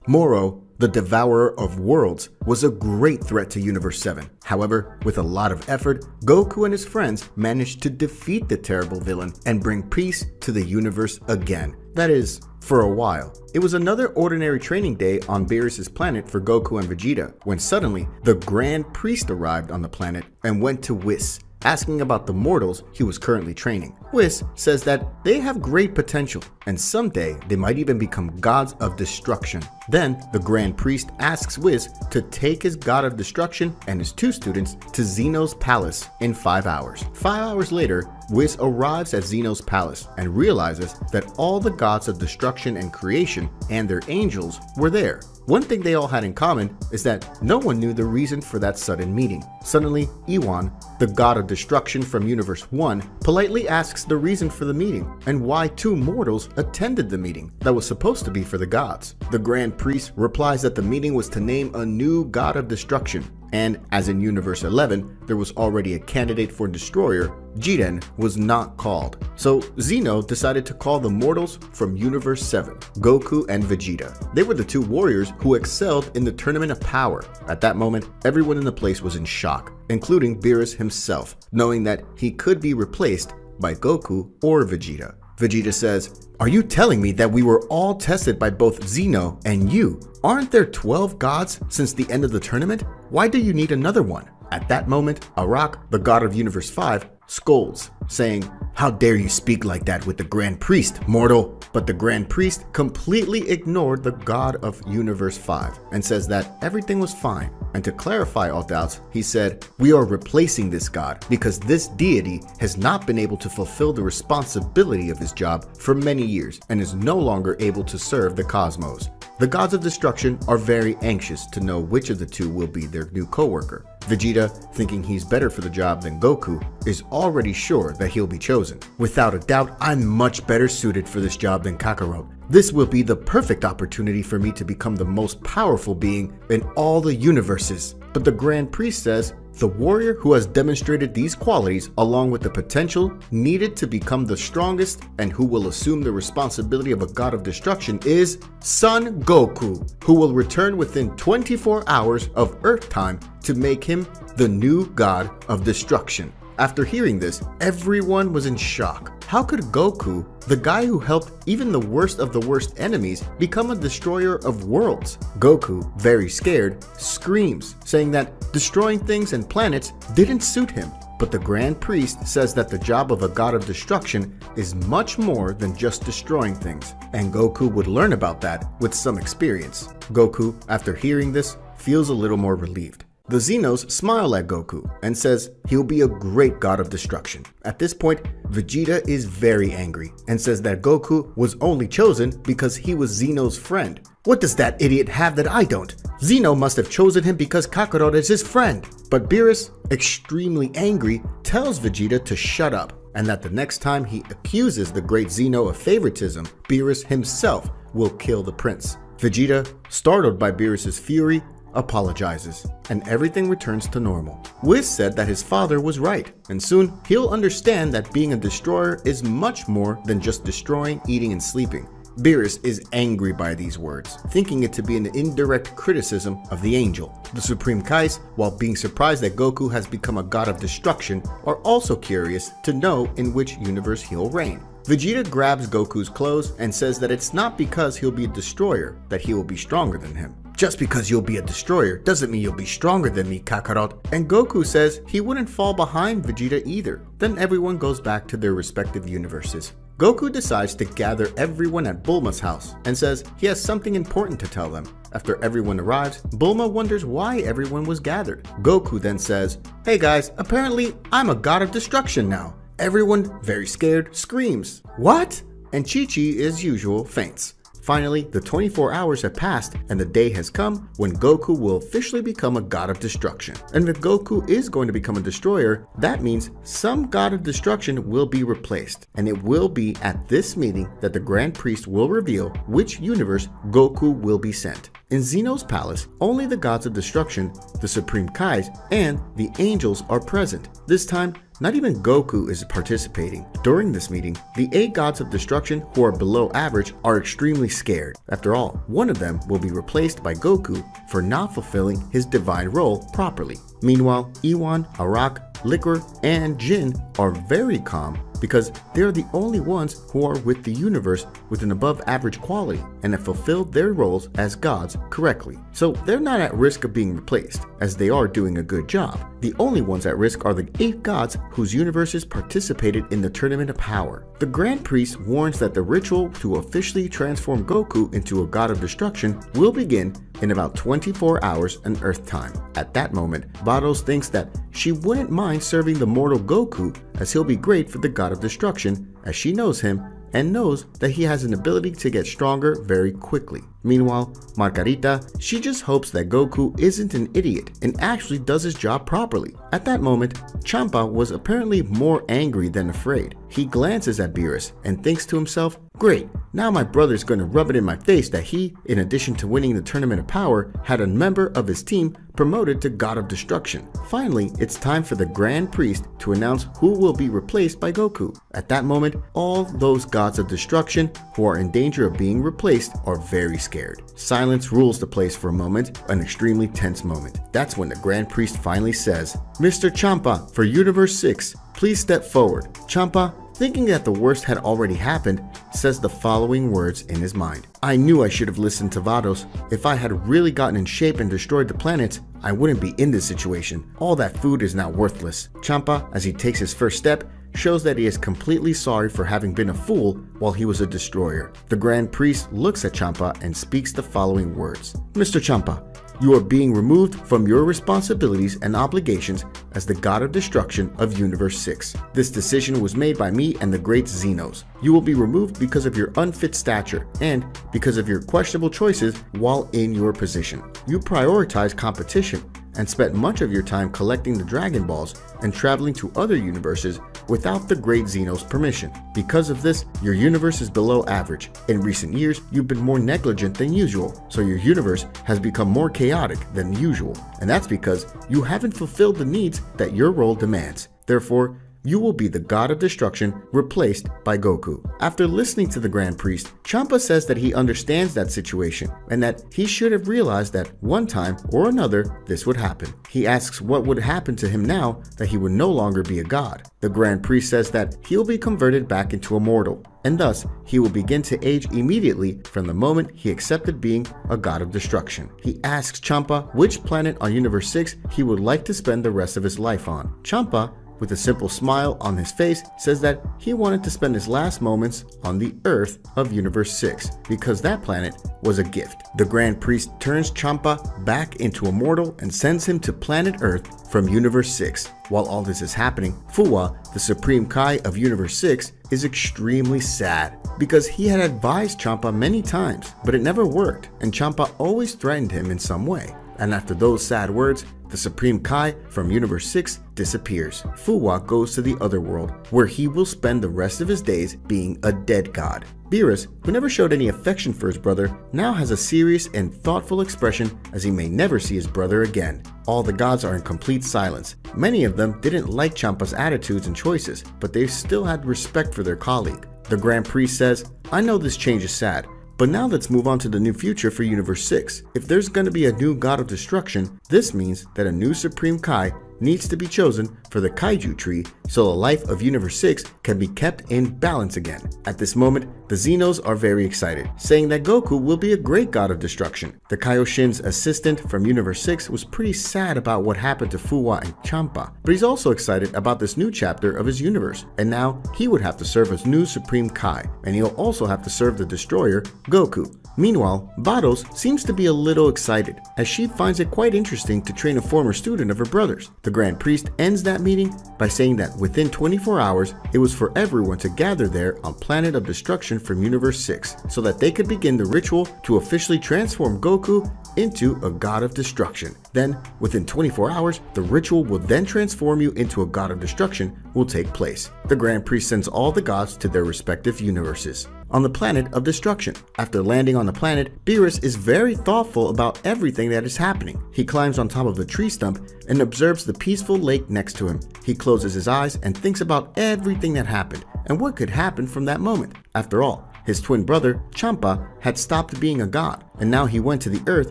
Moro, the Devourer of Worlds, was a great threat to Universe 7. However, with a lot of effort, Goku and his friends managed to defeat the terrible villain and bring peace to the universe again. That is, for a while. It was another ordinary training day on Beerus' planet for Goku and Vegeta, when suddenly the Grand Priest arrived on the planet and went to Whis, asking about the mortals he was currently training. Whis says that they have great potential, and someday they might even become gods of destruction. Then, the Grand Priest asks Whis to take his god of destruction and his 2 students to Zeno's palace in 5 hours. 5 hours later, Whis arrives at Zeno's palace and realizes that all the gods of destruction and creation and their angels were there. One thing they all had in common is that no one knew the reason for that sudden meeting. Suddenly, Iwan, the god of destruction from Universe 1, politely asks the reason for the meeting and why 2 mortals attended the meeting that was supposed to be for the gods. The Grand Priest replies that the meeting was to name a new god of destruction, and as in Universe 11, there was already a candidate for Destroyer, Jiren was not called. So Zeno decided to call the mortals from Universe 7, Goku and Vegeta. They were the 2 warriors who excelled in the Tournament of Power. At that moment, everyone in the place was in shock, including Beerus himself, knowing that he could be replaced by Goku or Vegeta. Vegeta says, "Are you telling me that we were all tested by both Zeno and you? Aren't there 12 gods since the end of the tournament? Why do you need another one?" At that moment, Arak, the god of Universe 5, scolds, saying, "How dare you speak like that with the Grand Priest, mortal?" But the Grand Priest completely ignored the god of Universe 5 and says that everything was fine. And to clarify all doubts, he said, "We are replacing this god because this deity has not been able to fulfill the responsibility of his job for many years and is no longer able to serve the cosmos." The gods of destruction are very anxious to know which of the 2 will be their new co-worker. Vegeta, thinking he's better for the job than Goku, is already sure that he'll be chosen. "Without a doubt, I'm much better suited for this job than Kakarot. This will be the perfect opportunity for me to become the most powerful being in all the universes." But the Grand Priest says, the warrior who has demonstrated these qualities along with the potential needed to become the strongest and who will assume the responsibility of a god of destruction is Son Goku, who will return within 24 hours of Earth time to make him the new god of destruction. After hearing this, everyone was in shock. How could Goku, the guy who helped even the worst of the worst enemies, become a destroyer of worlds? Goku, very scared, screams, saying that destroying things and planets didn't suit him. But the Grand Priest says that the job of a god of destruction is much more than just destroying things, and Goku would learn about that with some experience. Goku, after hearing this, feels a little more relieved. The Xenos smile at Goku and says he'll be a great god of destruction. At this point, Vegeta is very angry and says that Goku was only chosen because he was Zeno's friend. What does that idiot have that I don't? Zeno must have chosen him because Kakarot is his friend. But Beerus, extremely angry, tells Vegeta to shut up and that the next time he accuses the great Zeno of favoritism, Beerus himself will kill the prince. Vegeta, startled by Beerus' fury, apologizes, and everything returns to normal. Whis said that his father was right, and soon he'll understand that being a destroyer is much more than just destroying, eating, and sleeping. Beerus is angry by these words, thinking it to be an indirect criticism of the angel. The Supreme Kais, while being surprised that Goku has become a god of destruction, are also curious to know in which universe he'll reign. Vegeta grabs Goku's clothes and says that it's not because he'll be a destroyer that he will be stronger than him. "Just because you'll be a destroyer doesn't mean you'll be stronger than me, Kakarot." And Goku says he wouldn't fall behind Vegeta either. Then everyone goes back to their respective universes. Goku decides to gather everyone at Bulma's house and says he has something important to tell them. After everyone arrives, Bulma wonders why everyone was gathered. Goku then says, "Hey guys, apparently I'm a god of destruction now." Everyone, very scared, screams, "What?" And Chi-Chi, as usual, faints. Finally, the 24 hours have passed and the day has come when Goku will officially become a god of destruction. And if Goku is going to become a destroyer, that means some god of destruction will be replaced. And it will be at this meeting that the Grand Priest will reveal which universe Goku will be sent. In Zeno's palace, only the gods of destruction, the Supreme Kais, and the angels are present. This time, not even Goku is participating. During this meeting, the 8 gods of destruction who are below average are extremely scared. After all, one of them will be replaced by Goku for not fulfilling his divine role properly. Meanwhile, Iwan, Arak, Liquor, and Jin are very calm because they're the only ones who are with the universe with an above average quality and have fulfilled their roles as gods correctly. So they're not at risk of being replaced, as they are doing a good job. The only ones at risk are the 8 gods whose universes participated in the Tournament of Power. The Grand Priest warns that the ritual to officially transform Goku into a god of destruction will begin in about 24 hours on Earth time. At that moment, Vados thinks that she wouldn't mind serving the mortal Goku, as he'll be great for the god of destruction, as she knows him and knows that he has an ability to get stronger very quickly. Meanwhile, Margarita, she just hopes that Goku isn't an idiot and actually does his job properly. At that moment, Champa was apparently more angry than afraid. He glances at Beerus and thinks to himself, great, now my brother's gonna rub it in my face that he, in addition to winning the Tournament of Power, had a member of his team promoted to God of Destruction. Finally, it's time for the Grand Priest to announce who will be replaced by Goku. At that moment, all those gods of destruction who are in danger of being replaced are very scared. Silence rules the place for a moment, an extremely tense moment. That's when the Grand Priest finally says, Mr. Champa, for Universe 6, please step forward. Champa, thinking that the worst had already happened, says the following words in his mind. I knew I should have listened to Vados. If I had really gotten in shape and destroyed the planets, I wouldn't be in this situation. All that food is now worthless. Champa, as he takes his first step, shows that he is completely sorry for having been a fool while he was a destroyer. The Grand Priest looks at Champa and speaks the following words. Mr. Champa, you are being removed from your responsibilities and obligations as the God of Destruction of Universe 6. This decision was made by me and the great Xenos. You will be removed because of your unfit stature and because of your questionable choices while in your position. You prioritize competition and spent much of your time collecting the Dragon Balls and traveling to other universes without the great Xeno's permission. Because of this, your universe is below average. In recent years, you've been more negligent than usual, so your universe has become more chaotic than usual. And that's because you haven't fulfilled the needs that your role demands. Therefore, you will be the God of Destruction replaced by Goku. After listening to the Grand Priest, Champa says that he understands that situation and that he should have realized that one time or another this would happen. He asks what would happen to him now that he would no longer be a god. The Grand Priest says that he'll be converted back into a mortal, and thus he will begin to age immediately from the moment he accepted being a god of destruction. He asks Champa which planet on Universe 6 he would like to spend the rest of his life on. Champa, with a simple smile on his face, says that he wanted to spend his last moments on the Earth of Universe 6 because that planet was a gift. The Grand Priest turns Champa back into a mortal and sends him to planet Earth from Universe 6. While all this is happening, Fuwa, the Supreme Kai of Universe 6, is extremely sad because he had advised Champa many times, but it never worked, and Champa always threatened him in some way. And after those sad words, the Supreme Kai from Universe 6 disappears. Fuwa goes to the other world, where he will spend the rest of his days being a dead god. Beerus, who never showed any affection for his brother, now has a serious and thoughtful expression as he may never see his brother again. All the gods are in complete silence. Many of them didn't like Champa's attitudes and choices, but they still had respect for their colleague. The Grand Priest says, I know this change is sad, but now let's move on to the new future for Universe 6. If there's going to be a new God of Destruction, this means that a new Supreme Kai needs to be chosen for the Kaiju tree so the life of Universe 6 can be kept in balance again. At this moment, the Xenos are very excited, saying that Goku will be a great God of Destruction. The Kaioshin's assistant from Universe 6 was pretty sad about what happened to Fuwa and Champa, but he's also excited about this new chapter of his universe, and now he would have to serve as new Supreme Kai, and he'll also have to serve the Destroyer, Goku. Meanwhile, Vados seems to be a little excited, as she finds it quite interesting to train a former student of her brother's. The Grand Priest ends that meeting by saying that within 24 hours, it was for everyone to gather there on Planet of Destruction from Universe 6, so that they could begin the ritual to officially transform Goku into a God of Destruction. Then, within 24 hours, the ritual will then transform you into a God of Destruction will take place. The Grand Priest sends all the gods to their respective universes. on the planet of destruction. After landing on the planet, Beerus is very thoughtful about everything that is happening. He climbs on top of a tree stump and observes the peaceful lake next to him. He closes his eyes and thinks about everything that happened and what could happen from that moment. After all, his twin brother, Champa, had stopped being a god, and now he went to the Earth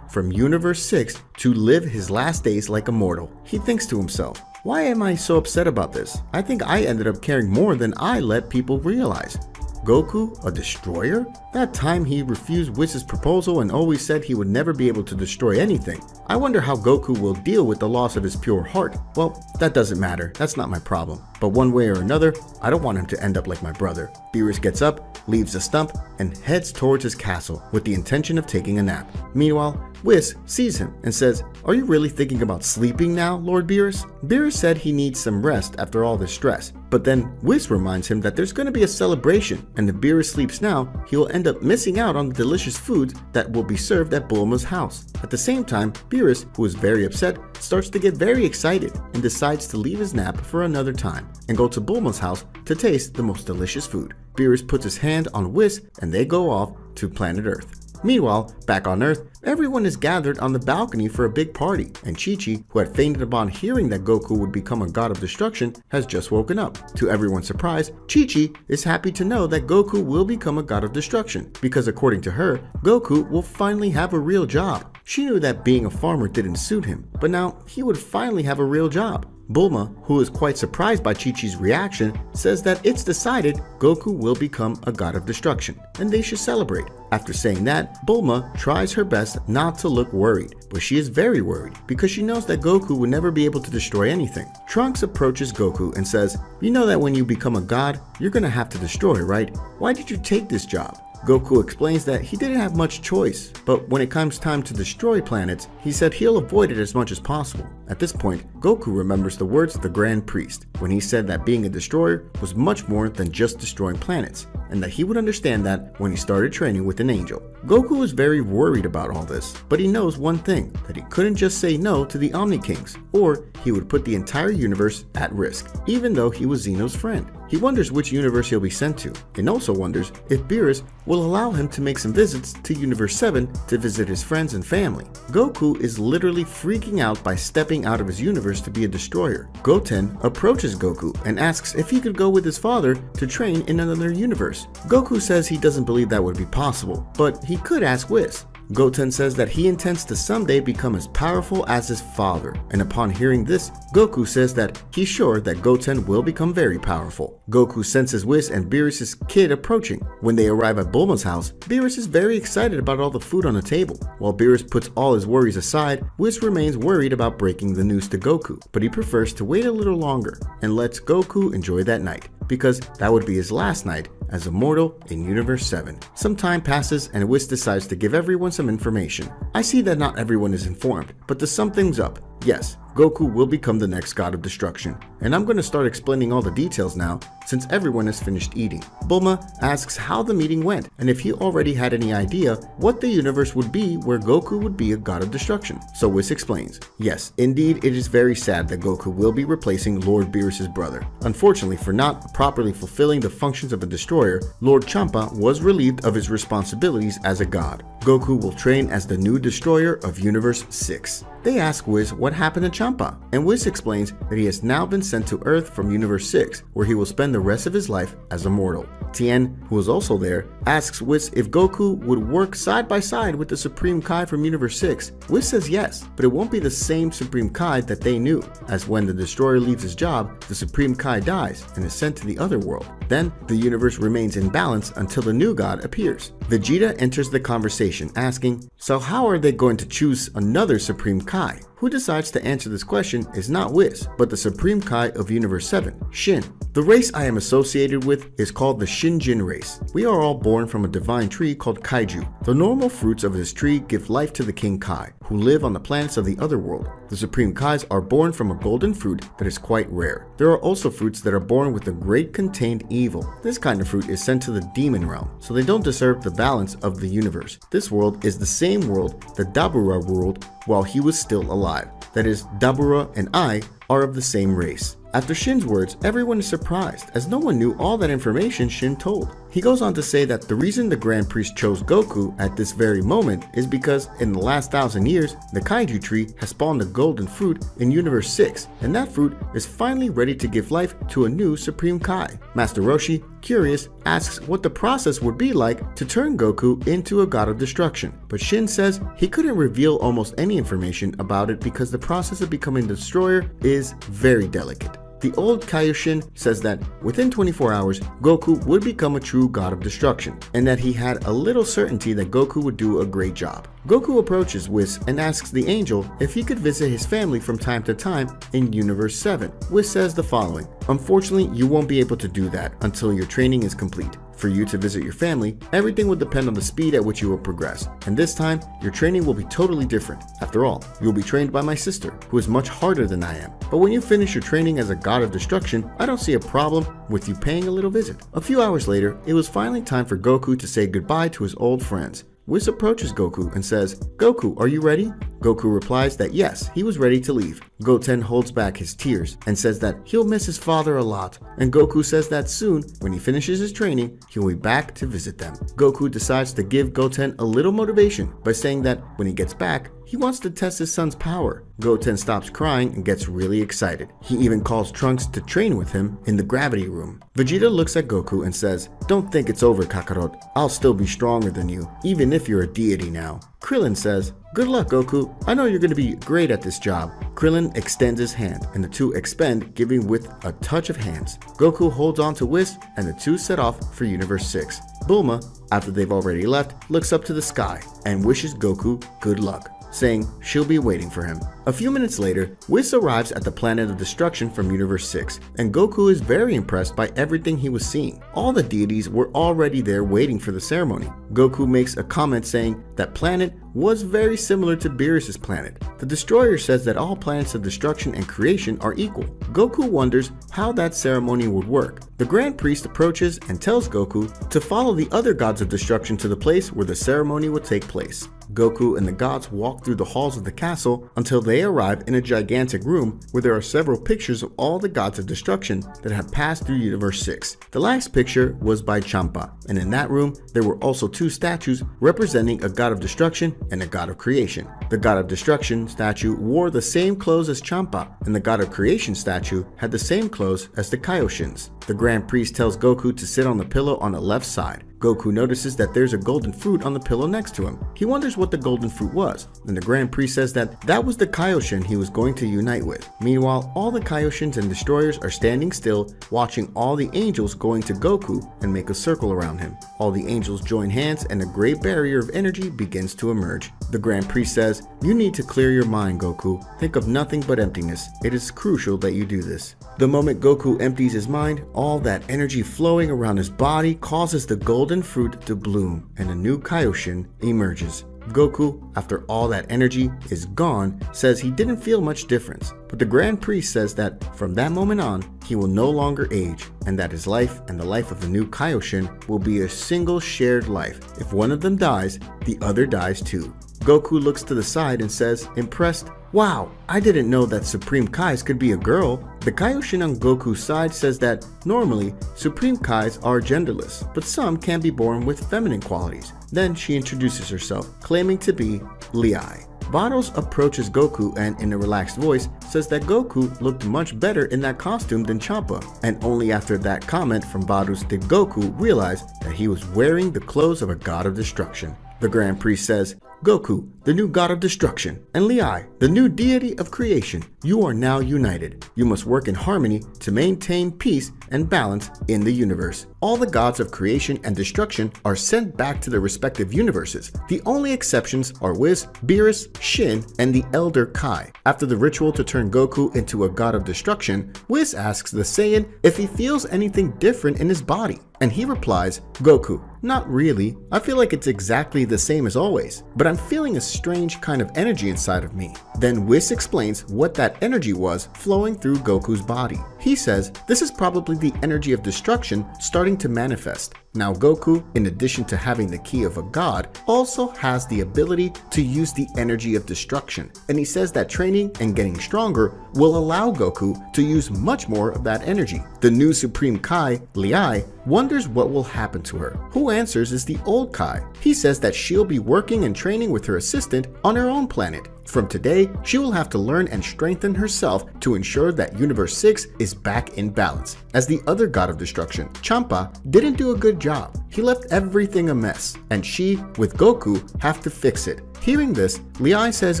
from Universe 6 to live his last days like a mortal. He thinks to himself, why am I so upset about this? I think I ended up caring more than I let people realize. Goku, a destroyer? That time he refused Whis' proposal and always said he would never be able to destroy anything. I wonder how Goku will deal with the loss of his pure heart. Well, that doesn't matter, that's not my problem. But one way or another, I don't want him to end up like my brother. Beerus gets up, leaves the stump, and heads towards his castle with the intention of taking a nap. Meanwhile, Whis sees him and says, "Are you really thinking about sleeping now, Lord Beerus?" Beerus said he needs some rest after all this stress, but then Whis reminds him that there's going to be a celebration, and if Beerus sleeps now, he will end up missing out on the delicious foods that will be served at Bulma's house. At the same time, Beerus, who is very upset, starts to get very excited and decides to leave his nap for another time and go to Bulma's house to taste the most delicious food. Beerus puts his hand on Whis and they go off to planet Earth. Meanwhile, back on Earth, everyone is gathered on the balcony for a big party, and Chi-Chi, who had fainted upon hearing that Goku would become a god of destruction, has just woken up. To everyone's surprise, Chi-Chi is happy to know that Goku will become a god of destruction, because according to her, Goku will finally have a real job. She knew that being a farmer didn't suit him, but now he would finally have a real job. Bulma, who is quite surprised by Chi-Chi's reaction, says that it's decided Goku will become a god of destruction, and they should celebrate. After saying that, Bulma tries her best not to look worried, but she is very worried because she knows that Goku will never be able to destroy anything. Trunks approaches Goku and says, "You know that when you become a god, you're gonna have to destroy, right? Why did you take this job?" Goku explains that he didn't have much choice, but when it comes time to destroy planets, he said he'll avoid it as much as possible. At this point, Goku remembers the words of the Grand Priest when he said that being a destroyer was much more than just destroying planets, and that he would understand that when he started training with an angel. Goku is very worried about all this, but he knows one thing, that he couldn't just say no to the Omni Kings, or he would put the entire universe at risk, even though he was Zeno's friend. He wonders which universe he'll be sent to, and also wonders if Beerus will allow him to make some visits to Universe 7 to visit his friends and family. Goku is literally freaking out by stepping out of his universe to be a destroyer. Goten approaches Goku and asks if he could go with his father to train in another universe. Goku says he doesn't believe that would be possible, but he could ask Whis. Goten says that he intends to someday become as powerful as his father, and upon hearing this, Goku says that he's sure that Goten will become very powerful. Goku senses Whis and Beerus' kid approaching. When they arrive at Bulma's house, Beerus is very excited about all the food on the table. While Beerus puts all his worries aside, Whis remains worried about breaking the news to Goku, but he prefers to wait a little longer and lets Goku enjoy that night, because that would be his last night as a mortal in Universe 7. Some time passes and Whis decides to give everyone some information. I see that not everyone is informed, but to sum things up, yes, Goku will become the next god of destruction, and I'm going to start explaining all the details now since everyone has finished eating. Bulma asks how the meeting went and if he already had any idea what the universe would be where Goku would be a god of destruction. So Whis explains, yes, indeed it is very sad that Goku will be replacing Lord Beerus' brother. Unfortunately, for not properly fulfilling the functions of a destroyer, Lord Champa was relieved of his responsibilities as a god. Goku will train as the new destroyer of Universe 6. They ask Whis what happened to Champa, and Whis explains that he has now been sent to Earth from Universe 6, where he will spend the rest of his life as a mortal. Tien, who is also there, asks Whis if Goku would work side by side with the Supreme Kai from Universe 6. Whis says yes, but it won't be the same Supreme Kai that they knew, as when the destroyer leaves his job, the Supreme Kai dies and is sent to the other world. Then, the universe remains in balance until the new god appears. Vegeta enters the conversation asking, so how are they going to choose another Supreme Kai? Who decides to answer this question is not Whis, but the Supreme Kai of Universe 7, Shin. The race I am associated with is called the Shinjin race. We are all born from a divine tree called Kaiju. The normal fruits of this tree give life to the King Kai, who live on the planets of the other world. The Supreme Kais are born from a golden fruit that is quite rare. There are also fruits that are born with a great contained evil. This kind of fruit is sent to the demon realm, so they don't deserve the balance of the universe. This world is the same world that Dabura ruled while he was still alive. That is, Dabura and I are of the same race. After Shin's words, everyone is surprised, as no one knew all that information Shin told. He goes on to say that the reason the Grand Priest chose Goku at this very moment is because in the last 1,000 years, the Kaiju tree has spawned a golden fruit in Universe 6, and that fruit is finally ready to give life to a new Supreme Kai. Master Roshi, curious, asks what the process would be like to turn Goku into a god of destruction, but Shin says he couldn't reveal almost any information about it because the process of becoming the destroyer is very delicate. The old Kaioshin says that within 24 hours, Goku would become a true god of destruction, and that he had a little certainty that Goku would do a great job. Goku approaches Whis and asks the angel if he could visit his family from time to time in Universe 7. Whis says the following: "Unfortunately, you won't be able to do that until your training is complete. For you to visit your family, everything will depend on the speed at which you will progress, and this time, your training will be totally different. After all, you will be trained by my sister, who is much harder than I am. But when you finish your training as a god of destruction, I don't see a problem with you paying a little visit." A few hours later, it was finally time for Goku to say goodbye to his old friends. Whis approaches Goku and says, "Goku, are you ready?" Goku replies that yes, he was ready to leave. Goten holds back his tears and says that he'll miss his father a lot, and Goku says that soon, when he finishes his training, he'll be back to visit them. Goku decides to give Goten a little motivation by saying that when he gets back, he wants to test his son's power. Goten stops crying and gets really excited. He even calls Trunks to train with him in the gravity room. Vegeta looks at Goku and says, "Don't think it's over, Kakarot. I'll still be stronger than you, even if you're a deity now." Krillin says, "Good luck, Goku. I know you're going to be great at this job." Krillin extends his hand, and the two expend, giving with a touch of hands. Goku holds on to Whis, and the two set off for Universe 6. Bulma, after they've already left, looks up to the sky and wishes Goku good luck, saying she'll be waiting for him. A few minutes later, Whis arrives at the planet of destruction from Universe 6, and Goku is very impressed by everything he was seeing. All the deities were already there waiting for the ceremony. Goku makes a comment saying that planet was very similar to Beerus' planet. The destroyer says that all planets of destruction and creation are equal. Goku wonders how that ceremony would work. The Grand Priest approaches and tells Goku to follow the other gods of destruction to the place where the ceremony would take place. Goku and the gods walk through the halls of the castle until they arrive in a gigantic room where there are several pictures of all the gods of destruction that have passed through Universe 6. The last picture was by Champa, and in that room there were also two statues representing a god of destruction and a god of creation. The god of destruction statue wore the same clothes as Champa, and the god of creation statue had the same clothes as the Kaioshins. The Grand Priest tells Goku to sit on the pillow on the left side. Goku notices that there's a golden fruit on the pillow next to him. He wonders what the golden fruit was, and the Grand Priest says that that was the Kaioshin he was going to unite with. Meanwhile, all the Kaioshins and destroyers are standing still, watching all the angels going to Goku and make a circle around him. All the angels join hands and a great barrier of energy begins to emerge. The Grand Priest says, "You need to clear your mind, Goku. Think of nothing but emptiness. It is crucial that you do this." The moment Goku empties his mind, all that energy flowing around his body causes the golden fruit to bloom and a new Kaioshin emerges. Goku, after all that energy is gone, says he didn't feel much difference, but the Grand Priest says that from that moment on, he will no longer age, and that his life and the life of the new Kaioshin will be a single shared life. If one of them dies, the other dies too. Goku looks to the side and says, impressed, "Wow, I didn't know that Supreme Kais could be a girl." The Kaioshin on Goku's side says that normally Supreme Kais are genderless, but some can be born with feminine qualities. Then she introduces herself, claiming to be Liai. Vados approaches Goku and in a relaxed voice says that Goku looked much better in that costume than Champa, and only after that comment from Vados did Goku realize that he was wearing the clothes of a god of destruction. The Grand Priest says, "Goku, the new god of destruction, and Liai, the new deity of creation, you are now united. You must work in harmony to maintain peace and balance in the universe." All the gods of creation and destruction are sent back to their respective universes. The only exceptions are Whis, Beerus, Shin, and the Elder Kai. After the ritual to turn Goku into a god of destruction, Whis asks the Saiyan if he feels anything different in his body. And he replies, "Goku, not really. I feel like it's exactly the same as always, but I'm feeling a strange kind of energy inside of me." Then Whis explains what that energy was flowing through Goku's body. He says this is probably the energy of destruction starting to manifest. Now Goku, in addition to having the ki of a god, also has the ability to use the energy of destruction, and he says that training and getting stronger will allow Goku to use much more of that energy. The new Supreme Kai, Liai, wonders what will happen to her. Who answers is the old Kai. He says that she'll be working and training with her assistant on her own planet. From today, she will have to learn and strengthen herself to ensure that Universe 6 is back in balance. As the other god of destruction, Champa, didn't do a good job. He left everything a mess, and she, with Goku, have to fix it. Hearing this, Liai says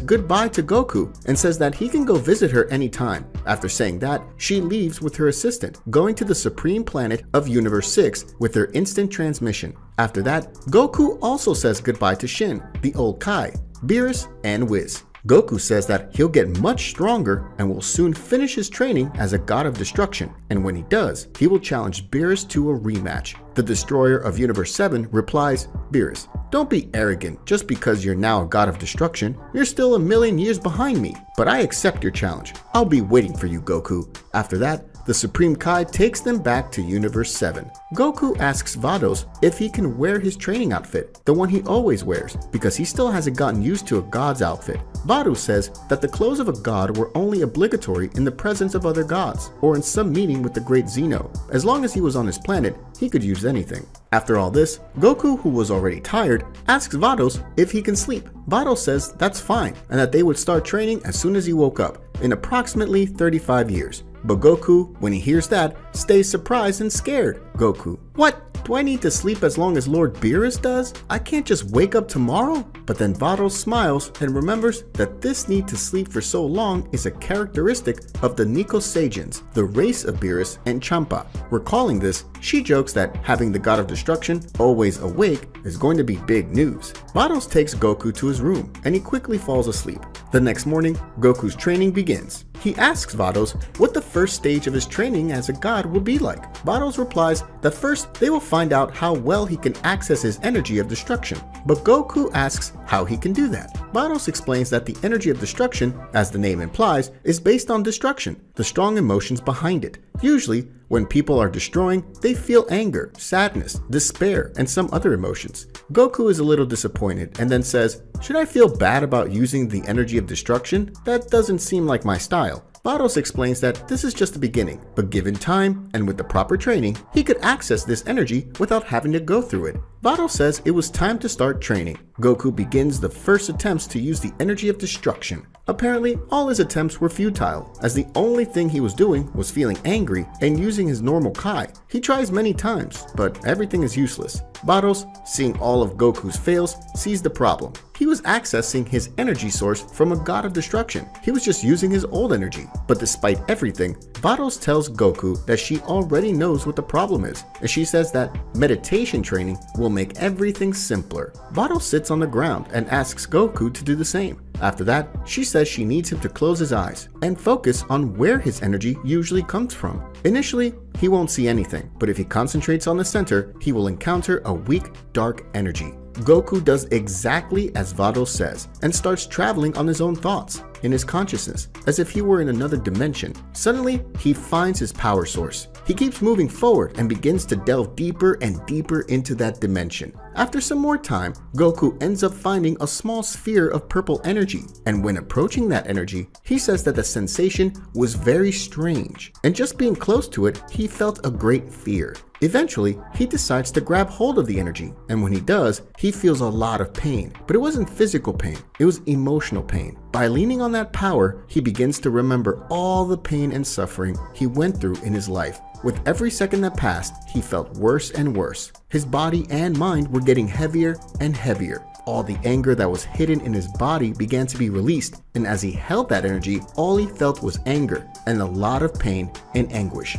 goodbye to Goku and says that he can go visit her anytime. After saying that, she leaves with her assistant, going to the supreme planet of Universe 6 with their instant transmission. After that, Goku also says goodbye to Shin, the old Kai, Beerus, and Whis. Goku says that he'll get much stronger and will soon finish his training as a god of destruction, and when he does, he will challenge Beerus to a rematch. The destroyer of Universe 7 replies, Beerus, don't be arrogant just because you're now a god of destruction. You're still a million years behind me, but I accept your challenge. I'll be waiting for you, Goku. After that, the Supreme Kai takes them back to Universe 7. Goku asks Vados if he can wear his training outfit, the one he always wears, because he still hasn't gotten used to a god's outfit. Vados says that the clothes of a god were only obligatory in the presence of other gods, or in some meeting with the great Zeno. As long as he was on his planet, he could use anything. After all this, Goku, who was already tired, asks Vados if he can sleep. Vados says that's fine, and that they would start training as soon as he woke up, in approximately 35 years. But Goku, when he hears that, stays surprised and scared. Goku, what? Do I need to sleep as long as Lord Beerus does? I can't just wake up tomorrow? But then Vados smiles and remembers that this need to sleep for so long is a characteristic of the Nikosagians, the race of Beerus and Champa. Recalling this, she jokes that having the god of destruction always awake is going to be big news. Vados takes Goku to his room and he quickly falls asleep. The next morning, Goku's training begins. He asks Vados what the first stage of his training as a god will be like. Vados replies that first they will find out how well he can access his energy of destruction, but Goku asks how he can do that. Vados explains that the energy of destruction, as the name implies, is based on destruction, the strong emotions behind it. Usually, when people are destroying, they feel anger, sadness, despair, and some other emotions. Goku is a little disappointed and then says, should I feel bad about using the energy of destruction? That doesn't seem like my style. Vados explains that this is just the beginning, but given time and with the proper training, he could access this energy without having to go through it. Vados says it was time to start training. Goku begins the first attempts to use the energy of destruction. Apparently, all his attempts were futile, as the only thing he was doing was feeling angry and using his normal Kai. He tries many times, but everything is useless. Vados, seeing all of Goku's fails, sees the problem. He was accessing his energy source from a god of destruction. He was just using his old energy. But despite everything, Vados tells Goku that she already knows what the problem is, and she says that meditation training will make everything simpler. Vados sits on the ground and asks Goku to do the same. After that, she says she needs him to close his eyes and focus on where his energy usually comes from. Initially, he won't see anything, but if he concentrates on the center, he will encounter a weak, dark energy. Goku does exactly as Vados says and starts traveling on his own thoughts, in his consciousness, as if he were in another dimension. Suddenly, he finds his power source. He keeps moving forward and begins to delve deeper and deeper into that dimension. After some more time, Goku ends up finding a small sphere of purple energy, and when approaching that energy, he says that the sensation was very strange, and just being close to it, he felt a great fear. Eventually, he decides to grab hold of the energy, and when he does, he feels a lot of pain. But it wasn't physical pain, it was emotional pain. By leaning on that power, he begins to remember all the pain and suffering he went through in his life. With every second that passed, he felt worse and worse. His body and mind were getting heavier and heavier. All the anger that was hidden in his body began to be released, and as he held that energy, all he felt was anger and a lot of pain and anguish.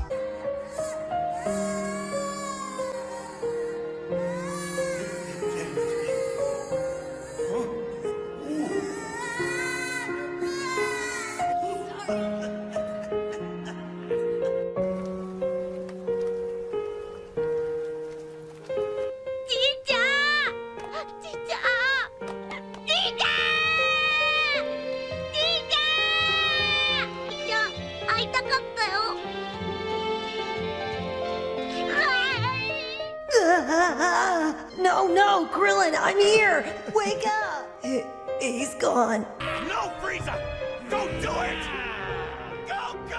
Oh no, Krillin, I'm here! Wake up! He's gone. No, Frieza! Don't do it! Goku!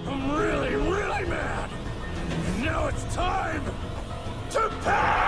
I'm really, really mad! And now it's time to pay!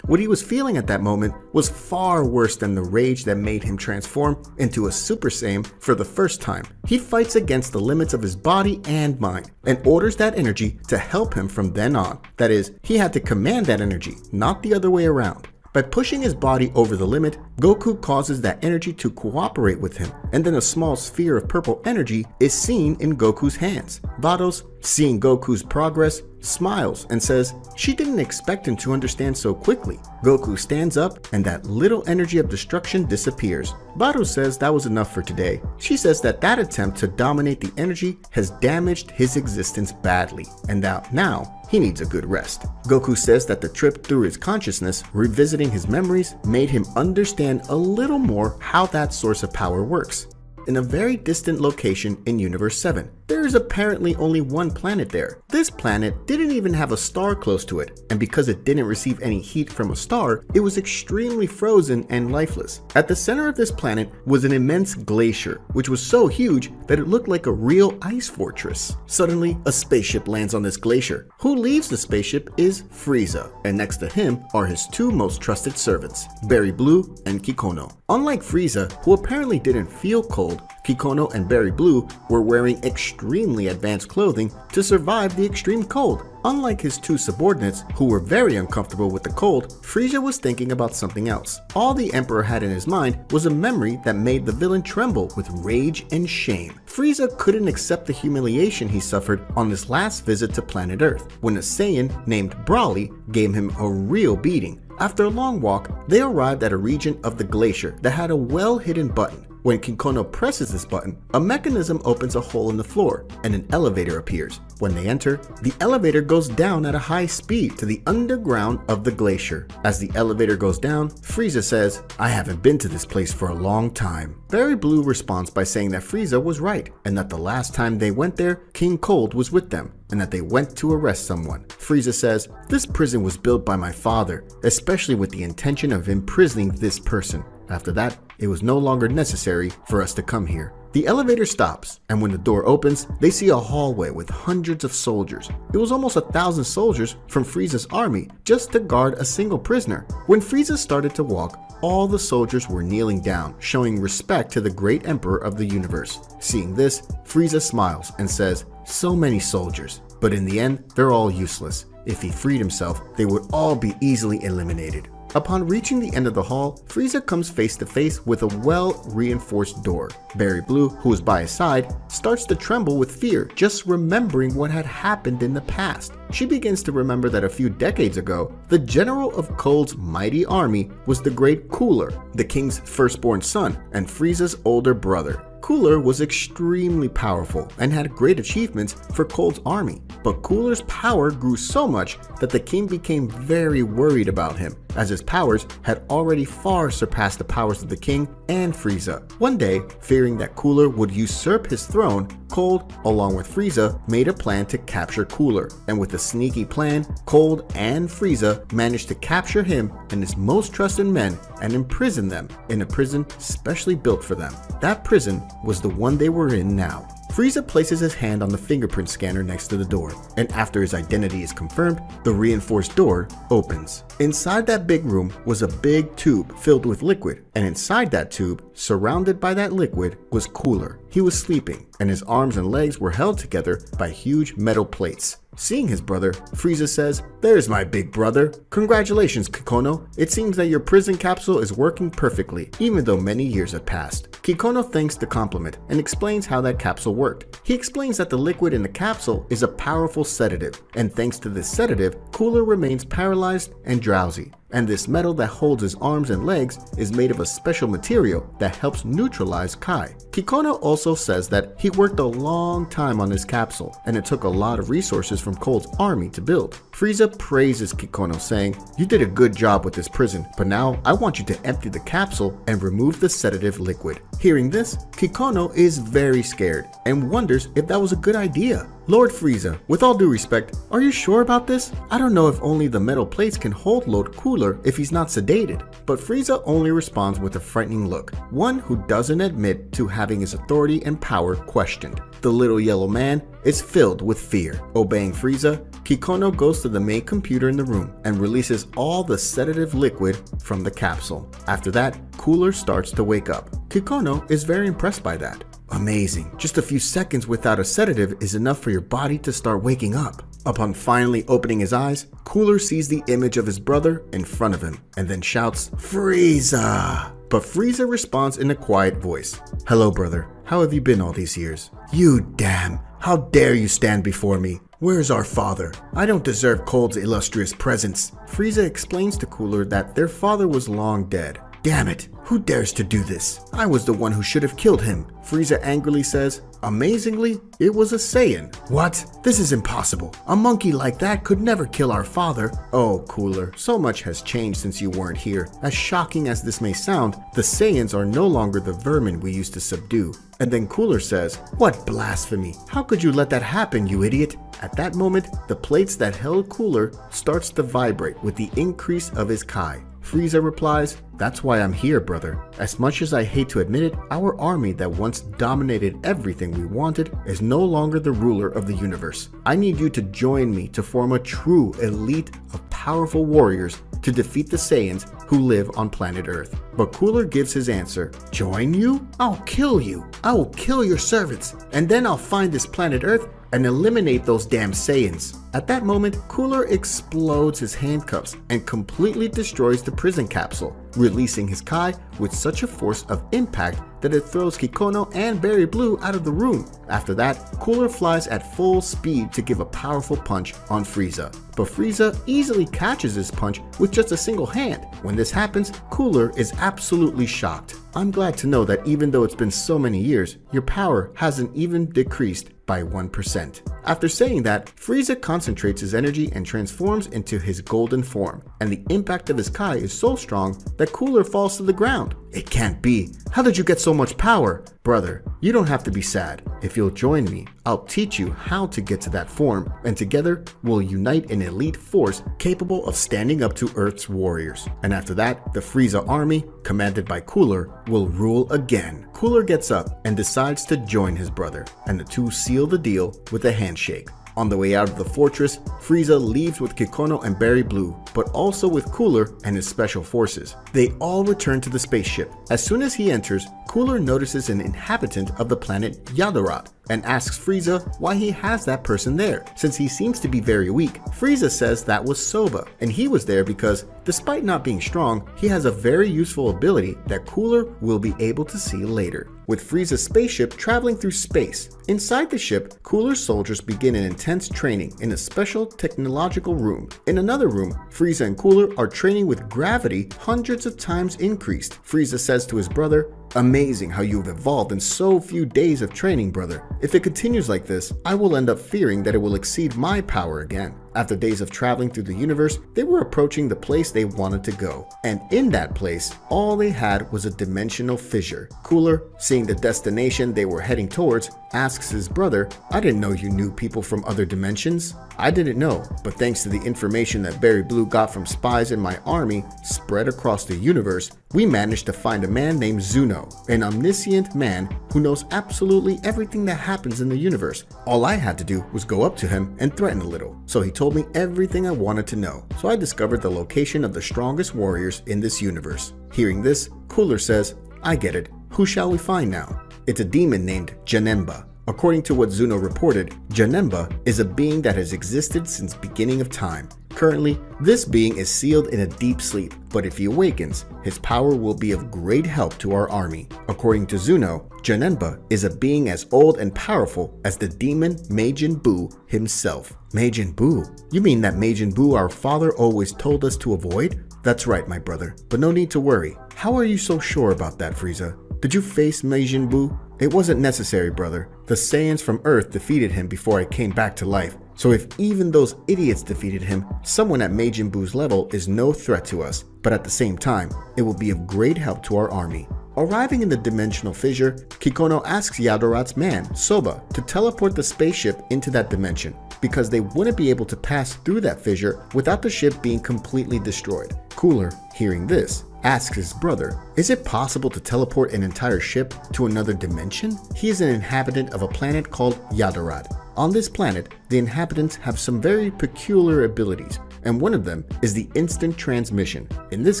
What he was feeling at that moment was far worse than the rage that made him transform into a Super Saiyan for the first time. He fights against the limits of his body and mind and orders that energy to help him from then on. That is, he had to command that energy, not the other way around. By pushing his body over the limit, Goku causes that energy to cooperate with him, and then a small sphere of purple energy is seen in Goku's hands. Vados, seeing Goku's progress, smiles and says she didn't expect him to understand so quickly. Goku stands up and that little energy of destruction disappears. Vados says that was enough for today. She says that that attempt to dominate the energy has damaged his existence badly, and that now he needs a good rest. Goku says that the trip through his consciousness, revisiting his memories, made him understand a little more how that source of power works. In a very distant location in Universe 7, there is apparently only one planet there. This planet didn't even have a star close to it, and because it didn't receive any heat from a star, it was extremely frozen and lifeless. At the center of this planet was an immense glacier, which was so huge that it looked like a real ice fortress. Suddenly, a spaceship lands on this glacier. Who leaves the spaceship is Frieza, and next to him are his two most trusted servants, Berry Blue and Kikono. Unlike Frieza, who apparently didn't feel cold, Kikono and Berry Blue were wearing extremely advanced clothing to survive the extreme cold. Unlike his two subordinates, who were very uncomfortable with the cold, Frieza was thinking about something else. All the Emperor had in his mind was a memory that made the villain tremble with rage and shame. Frieza couldn't accept the humiliation he suffered on his last visit to planet Earth, when a Saiyan named Broly gave him a real beating. After a long walk, they arrived at a region of the glacier that had a well-hidden button. When Kikono presses this button, a mechanism opens a hole in the floor and an elevator appears. When they enter, the elevator goes down at a high speed to the underground of the glacier. As the elevator goes down, Frieza says, "I haven't been to this place for a long time." Berry Blue responds by saying that Frieza was right and that the last time they went there, King Cold was with them and that they went to arrest someone. Frieza says, "This prison was built by my father, especially with the intention of imprisoning this person. After that, it was no longer necessary for us to come here." The elevator stops, and when the door opens, they see a hallway with hundreds of soldiers. It was almost 1,000 soldiers from Frieza's army just to guard a single prisoner. When Frieza started to walk, all the soldiers were kneeling down, showing respect to the great emperor of the universe. Seeing this, Frieza smiles and says, "So many soldiers, but in the end, they're all useless. If he freed himself, they would all be easily eliminated." Upon reaching the end of the hall, Frieza comes face to face with a well-reinforced door. Berry Blue, who is by his side, starts to tremble with fear just remembering what had happened in the past. She begins to remember that a few decades ago, the general of Cold's mighty army was the great Cooler, the king's firstborn son and Frieza's older brother. Cooler was extremely powerful and had great achievements for Cold's army, but Cooler's power grew so much that the king became very worried about him, as his powers had already far surpassed the powers of the king and Frieza. One day, fearing that Cooler would usurp his throne, Cold, along with Frieza, made a plan to capture Cooler, and with a sneaky plan, Cold and Frieza managed to capture him and his most trusted men and imprison them in a prison specially built for them. That prison was the one they were in now. Frieza places his hand on the fingerprint scanner next to the door, and after his identity is confirmed, the reinforced door opens. Inside that big room was a big tube filled with liquid, and inside that tube, surrounded by that liquid, was Cooler. He was sleeping, and his arms and legs were held together by huge metal plates. Seeing his brother, Frieza says, "There's my big brother. Congratulations, Kikono. It seems that your prison capsule is working perfectly, even though many years have passed." Kikono thanks the compliment and explains how that capsule worked. He explains that the liquid in the capsule is a powerful sedative, and thanks to this sedative, Cooler remains paralyzed and drowsy. And this metal that holds his arms and legs is made of a special material that helps neutralize Kai. Kikono also says that he worked a long time on this capsule, and it took a lot of resources from Cold's army to build. Frieza praises Kikono, saying, "You did a good job with this prison, but now I want you to empty the capsule and remove the sedative liquid." Hearing this, Kikono is very scared and wonders if that was a good idea. Lord Frieza, with all due respect, are you sure about this? I don't know if only the metal plates can hold Lord Cooler if he's not sedated. But Frieza only responds with a frightening look, one who doesn't admit to having his authority and power questioned. The little yellow man is filled with fear. Obeying Frieza, Kikono goes to the main computer in the room and releases all the sedative liquid from the capsule. After that, Cooler starts to wake up. Kikono is very impressed by that. Amazing. Just a few seconds without a sedative is enough for your body to start waking up. Upon finally opening his eyes, Cooler sees the image of his brother in front of him and then shouts, "Frieza!" But Frieza responds in a quiet voice, "Hello, brother. How have you been all these years?" "You damn! How dare you stand before me? Where's our father? I don't deserve Cold's illustrious presence." Frieza explains to Cooler that their father was long dead. "Damn it! Who dares to do this? I was the one who should have killed him." Frieza angrily says, "Amazingly, it was a Saiyan." "What? This is impossible. A monkey like that could never kill our father." "Oh, Cooler, so much has changed since you weren't here. As shocking as this may sound, the Saiyans are no longer the vermin we used to subdue." And then Cooler says, "What blasphemy! How could you let that happen, you idiot?" At that moment, the plates that held Cooler starts to vibrate with the increase of his Kai. Frieza replies, "That's why I'm here, brother. As much as I hate to admit it, our army that once dominated everything we wanted is no longer the ruler of the universe. I need you to join me to form a true elite of powerful warriors to defeat the Saiyans who live on planet Earth." But Cooler gives his answer, "Join you? I'll kill you. I will kill your servants, and then I'll find this planet Earth and eliminate those damn Saiyans." At that moment, Cooler explodes his handcuffs and completely destroys the prison capsule, releasing his Kai with such a force of impact that it throws Kikono and Berry Blue out of the room. After that, Cooler flies at full speed to give a powerful punch on Frieza. But Frieza easily catches his punch with just a single hand. When this happens, Cooler is absolutely shocked. "I'm glad to know that even though it's been so many years, your power hasn't even decreased by 1%. After saying that, Frieza concentrates his energy and transforms into his golden form, and the impact of his Kai is so strong that Cooler falls to the ground. "It can't be. How did you get so much power?" "Brother, you don't have to be sad. If you'll join me, I'll teach you how to get to that form, and together we'll unite an elite force capable of standing up to Earth's warriors. And after that, the Frieza army, commanded by Cooler, will rule again." Cooler gets up and decides to join his brother, and the two seal the deal with a handshake. On the way out of the fortress, Frieza leaves with Kikono and Berry Blue, but also with Cooler and his special forces. They all return to the spaceship. As soon as he enters, Cooler notices an inhabitant of the planet Yadorat and asks Frieza why he has that person there, since he seems to be very weak. Frieza says that was Soba, and he was there because, despite not being strong, he has a very useful ability that Cooler will be able to see later. With Frieza's spaceship traveling through space, inside the ship, Cooler's soldiers begin an intense training in a special technological room. In another room, Frieza and Cooler are training with gravity hundreds of times increased. Frieza says to his brother, "Amazing how you've evolved in so few days of training, brother. If it continues like this, I will end up fearing that it will exceed my power again." After days of traveling through the universe, they were approaching the place they wanted to go. And in that place, all they had was a dimensional fissure. Cooler, seeing the destination they were heading towards, asks his brother, "I didn't know you knew people from other dimensions." "I didn't know, but thanks to the information that Berry Blue got from spies in my army spread across the universe, we managed to find a man named Zuno, an omniscient man who knows absolutely everything that happens in the universe. All I had to do was go up to him and threaten a little. So he told me everything I wanted to know. So I discovered the location of the strongest warriors in this universe." Hearing this, Cooler says, "I get it. Who shall we find now?" "It's a demon named Janemba." According to what Zuno reported, Janemba is a being that has existed since beginning of time. Currently, this being is sealed in a deep sleep, but if he awakens, his power will be of great help to our army. According to Zuno, Janemba is a being as old and powerful as the demon Majin Buu himself. Majin Buu? You mean that Majin Buu our father always told us to avoid? That's right, my brother, but no need to worry. How are you so sure about that, Frieza? Did you face Majin Buu? It wasn't necessary, brother. The Saiyans from Earth defeated him before I came back to life. So if even those idiots defeated him, someone at Majin Buu's level is no threat to us, but at the same time, it will be of great help to our army. Arriving in the dimensional fissure, Kikono asks Yadorat's man, Soba, to teleport the spaceship into that dimension, because they wouldn't be able to pass through that fissure without the ship being completely destroyed. Cooler, hearing this, asks his brother, is it possible to teleport an entire ship to another dimension? He is an inhabitant of a planet called Yadorat. On this planet, the inhabitants have some very peculiar abilities, and one of them is the instant transmission. In this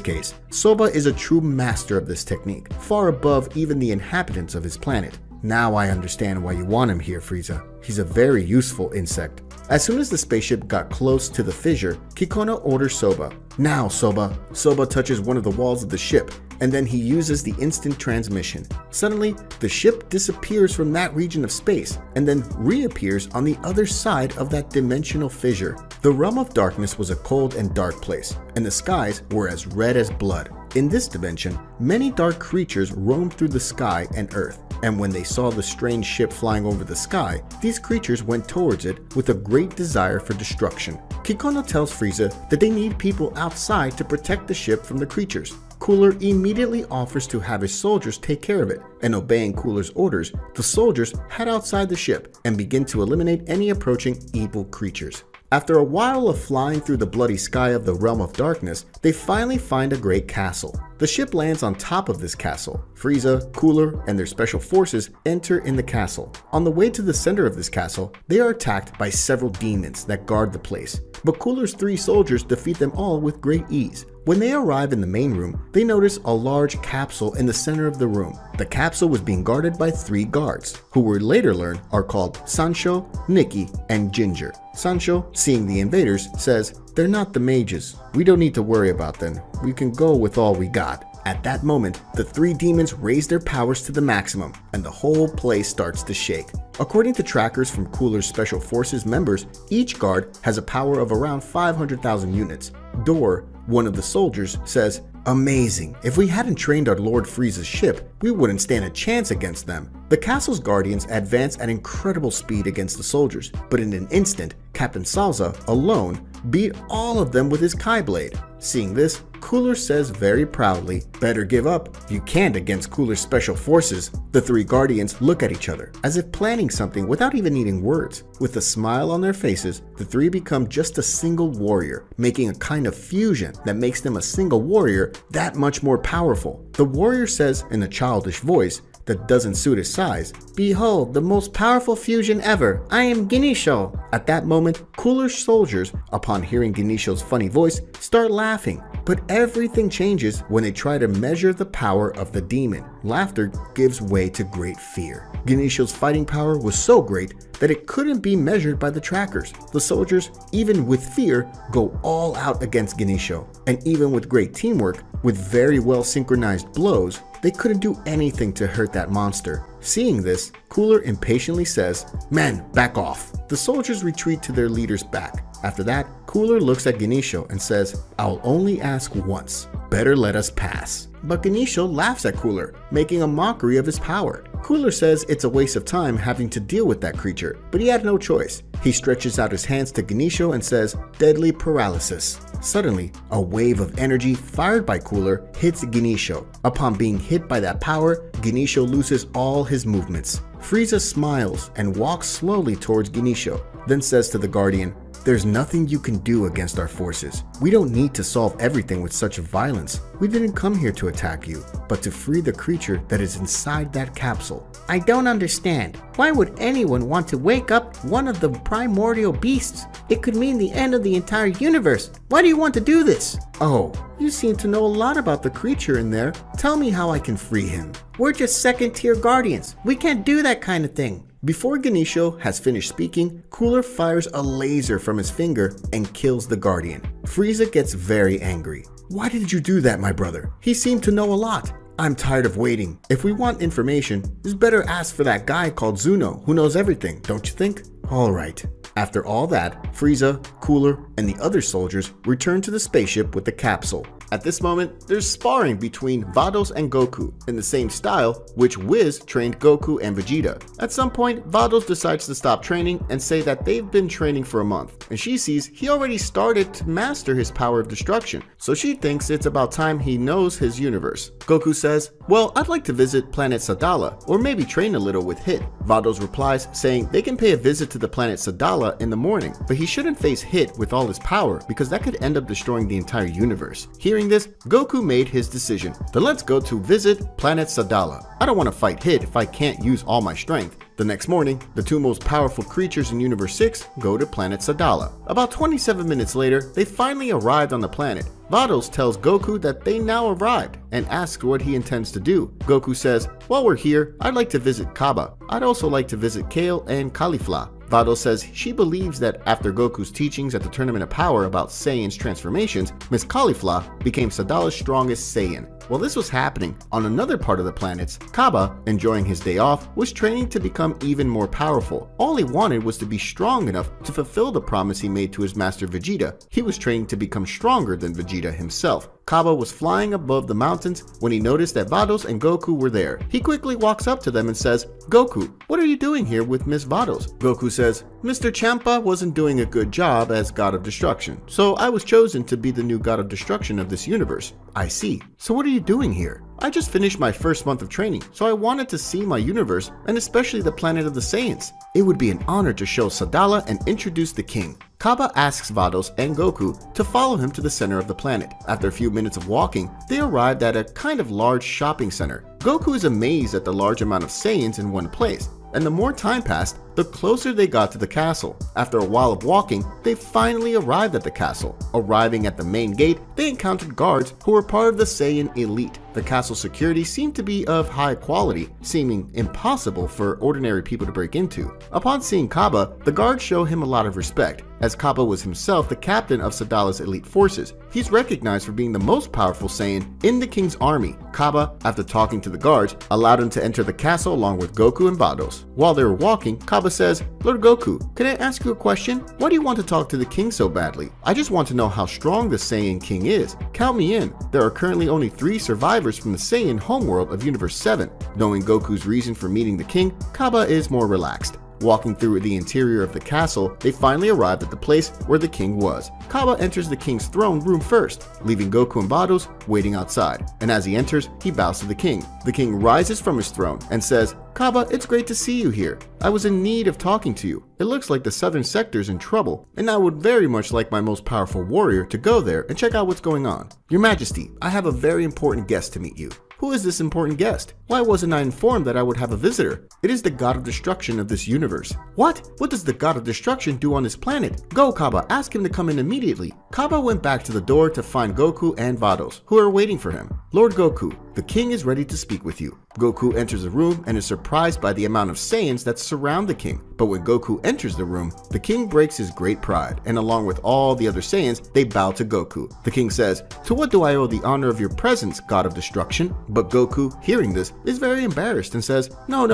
case, Soba is a true master of this technique, far above even the inhabitants of his planet. Now I understand why you want him here, Frieza. He's a very useful insect. As soon as the spaceship got close to the fissure, Kikono orders Soba. Now, Soba. Soba touches one of the walls of the ship, and then he uses the instant transmission. Suddenly, the ship disappears from that region of space, and then reappears on the other side of that dimensional fissure. The realm of darkness was a cold and dark place, and the skies were as red as blood. In this dimension, many dark creatures roamed through the sky and earth, and when they saw the strange ship flying over the sky, these creatures went towards it with a great desire for destruction. Kikono tells Frieza that they need people outside to protect the ship from the creatures. Cooler immediately offers to have his soldiers take care of it, and obeying Cooler's orders, the soldiers head outside the ship and begin to eliminate any approaching evil creatures. After a while of flying through the bloody sky of the realm of darkness, they finally find a great castle. The ship lands on top of this castle. Frieza, Cooler, and their special forces enter in the castle. On the way to the center of this castle, they are attacked by several demons that guard the place, but Cooler's 3 soldiers defeat them all with great ease. When they arrive in the main room, they notice a large capsule in the center of the room. The capsule was being guarded by 3 guards, who we later learn are called Sancho, Nikki, and Ginger. Sancho, seeing the invaders, says, "They're not the mages. We don't need to worry about them. We can go with all we got." At that moment, the 3 demons raise their powers to the maximum, and the whole place starts to shake. According to trackers from Cooler's Special Forces members, each guard has a power of around 500,000 units. Door, one of the soldiers, says, "Amazing. If we hadn't trained our Lord Frieza's ship, we wouldn't stand a chance against them." The castle's guardians advance at incredible speed against the soldiers, but in an instant, Captain Salza, alone, beat all of them with his Kai blade. Seeing this, Cooler says very proudly, "Better give up. You can't against Cooler's special forces." The 3 guardians look at each other, as if planning something without even needing words. With a smile on their faces, the 3 become just a single warrior, making a kind of fusion that makes them a single warrior that much more powerful. The warrior says in a childish voice that doesn't suit his size, "Behold, the most powerful fusion ever. I am Genisho." At that moment, Cooler's soldiers, upon hearing Genisho's funny voice, start laughing. But everything changes when they try to measure the power of the demon. Laughter gives way to great fear. Genisho's fighting power was so great that it couldn't be measured by the trackers. The soldiers, even with fear, go all out against Genisho. And even with great teamwork, with very well synchronized blows, they couldn't do anything to hurt that monster. Seeing this, Cooler impatiently says, "Men, back off." The soldiers retreat to their leader's back. After that, Cooler looks at Genisho and says, "I'll only ask once. Better let us pass." But Genisho laughs at Cooler, making a mockery of his power. Cooler says it's a waste of time having to deal with that creature, but he had no choice. He stretches out his hands to Genisho and says, "Deadly paralysis." Suddenly, a wave of energy fired by Cooler hits Genisho. Upon being hit by that power, Genisho loses all his movements. Frieza smiles and walks slowly towards Genisho, then says to the Guardian, "There's nothing you can do against our forces. We don't need to solve everything with such violence. We didn't come here to attack you, but to free the creature that is inside that capsule." I don't understand. Why would anyone want to wake up one of the primordial beasts? It could mean the end of the entire universe. Why do you want to do this? "Oh, you seem to know a lot about the creature in there. Tell me how I can free him." We're just second-tier guardians. We can't do that kind of thing. Before Genisho has finished speaking, Cooler fires a laser from his finger and kills the Guardian. Frieza gets very angry. "Why did you do that, my brother? He seemed to know a lot." "I'm tired of waiting. If we want information, it's better ask for that guy called Zuno who knows everything, don't you think?" "Alright." After all that, Frieza, Cooler, and the other soldiers return to the spaceship with the capsule. At this moment, there's sparring between Vados and Goku in the same style which Whis trained Goku and Vegeta. At some point, Vados decides to stop training and say that they've been training for a month, and she sees he already started to master his power of destruction, so she thinks it's about time he knows his universe. Goku says, well, I'd like to visit planet Sadala, or maybe train a little with Hit. Vados replies saying they can pay a visit to the planet Sadala in the morning, but he shouldn't face Hit with all his power because that could end up destroying the entire universe. Hearing this, Goku made his decision. Then let's go to visit planet Sadala. I don't want to fight Hit if I can't use all my strength. The next morning, the two most powerful creatures in Universe 6 go to planet Sadala. About 27 minutes later, they finally arrived on the planet. Vados tells Goku that they now arrived and asks what he intends to do. Goku says, while we're here, I'd like to visit Kaba. I'd also like to visit Kale and Caulifla. Vados says she believes that after Goku's teachings at the Tournament of Power about Saiyan's transformations, Miss Caulifla became Sadala's strongest Saiyan. While this was happening, on another part of the planets, Kaba, enjoying his day off, was training to become even more powerful. All he wanted was to be strong enough to fulfill the promise he made to his master Vegeta. He was training to become stronger than Vegeta himself. Kaba was flying above the mountains when he noticed that Vados and Goku were there. He quickly walks up to them and says, Goku, what are you doing here with Miss Vados? Goku says, Mr. Champa wasn't doing a good job as God of Destruction, so I was chosen to be the new God of Destruction of this universe. I see. So what are you doing here? I just finished my first month of training, so I wanted to see my universe and especially the planet of the Saiyans. It would be an honor to show Sadala and introduce the king. Kaba asks Vados and Goku to follow him to the center of the planet. After a few minutes of walking, they arrived at a kind of large shopping center. Goku is amazed at the large amount of Saiyans in one place, and the more time passed, the closer they got to the castle. After a while of walking, they finally arrived at the castle. Arriving at the main gate, they encountered guards who were part of the Saiyan elite. The castle security seemed to be of high quality, seeming impossible for ordinary people to break into. Upon seeing Kaba, the guards show him a lot of respect, as Kaba was himself the captain of Sadala's elite forces. He's recognized for being the most powerful Saiyan in the king's army. Kaba, after talking to the guards, allowed him to enter the castle along with Goku and Vados. While they were walking, Kaba says, Lord Goku, can I ask you a question? Why do you want to talk to the king so badly? I just want to know how strong the Saiyan king is. Count me in. There are currently only 3 survivors from the Saiyan homeworld of Universe 7. Knowing Goku's reason for meeting the king, Kaba is more relaxed. Walking through the interior of the castle, they finally arrived at the place where the king was. Kaba enters the king's throne room first, leaving Goku and Vados waiting outside. And as he enters, he bows to the king. The king rises from his throne and says, Kaba, it's great to see you here. I was in need of talking to you. It looks like the southern sector's in trouble, and I would very much like my most powerful warrior to go there and check out what's going on. Your Majesty, I have a very important guest to meet you. Who is this important guest? Why wasn't I informed that I would have a visitor? It is the God of Destruction of this universe. What? What does the God of Destruction do on this planet? Go, Kaba, ask him to come in immediately. Kaba went back to the door to find Goku and Vados, who are waiting for him. Lord Goku, the king is ready to speak with you. Goku enters the room and is surprised by the amount of Saiyans that surround the king. But when Goku enters the room, the king breaks his great pride, and along with all the other Saiyans, they bow to Goku. The king says, to what do I owe the honor of your presence, God of Destruction? But Goku, hearing this, is very embarrassed and says, no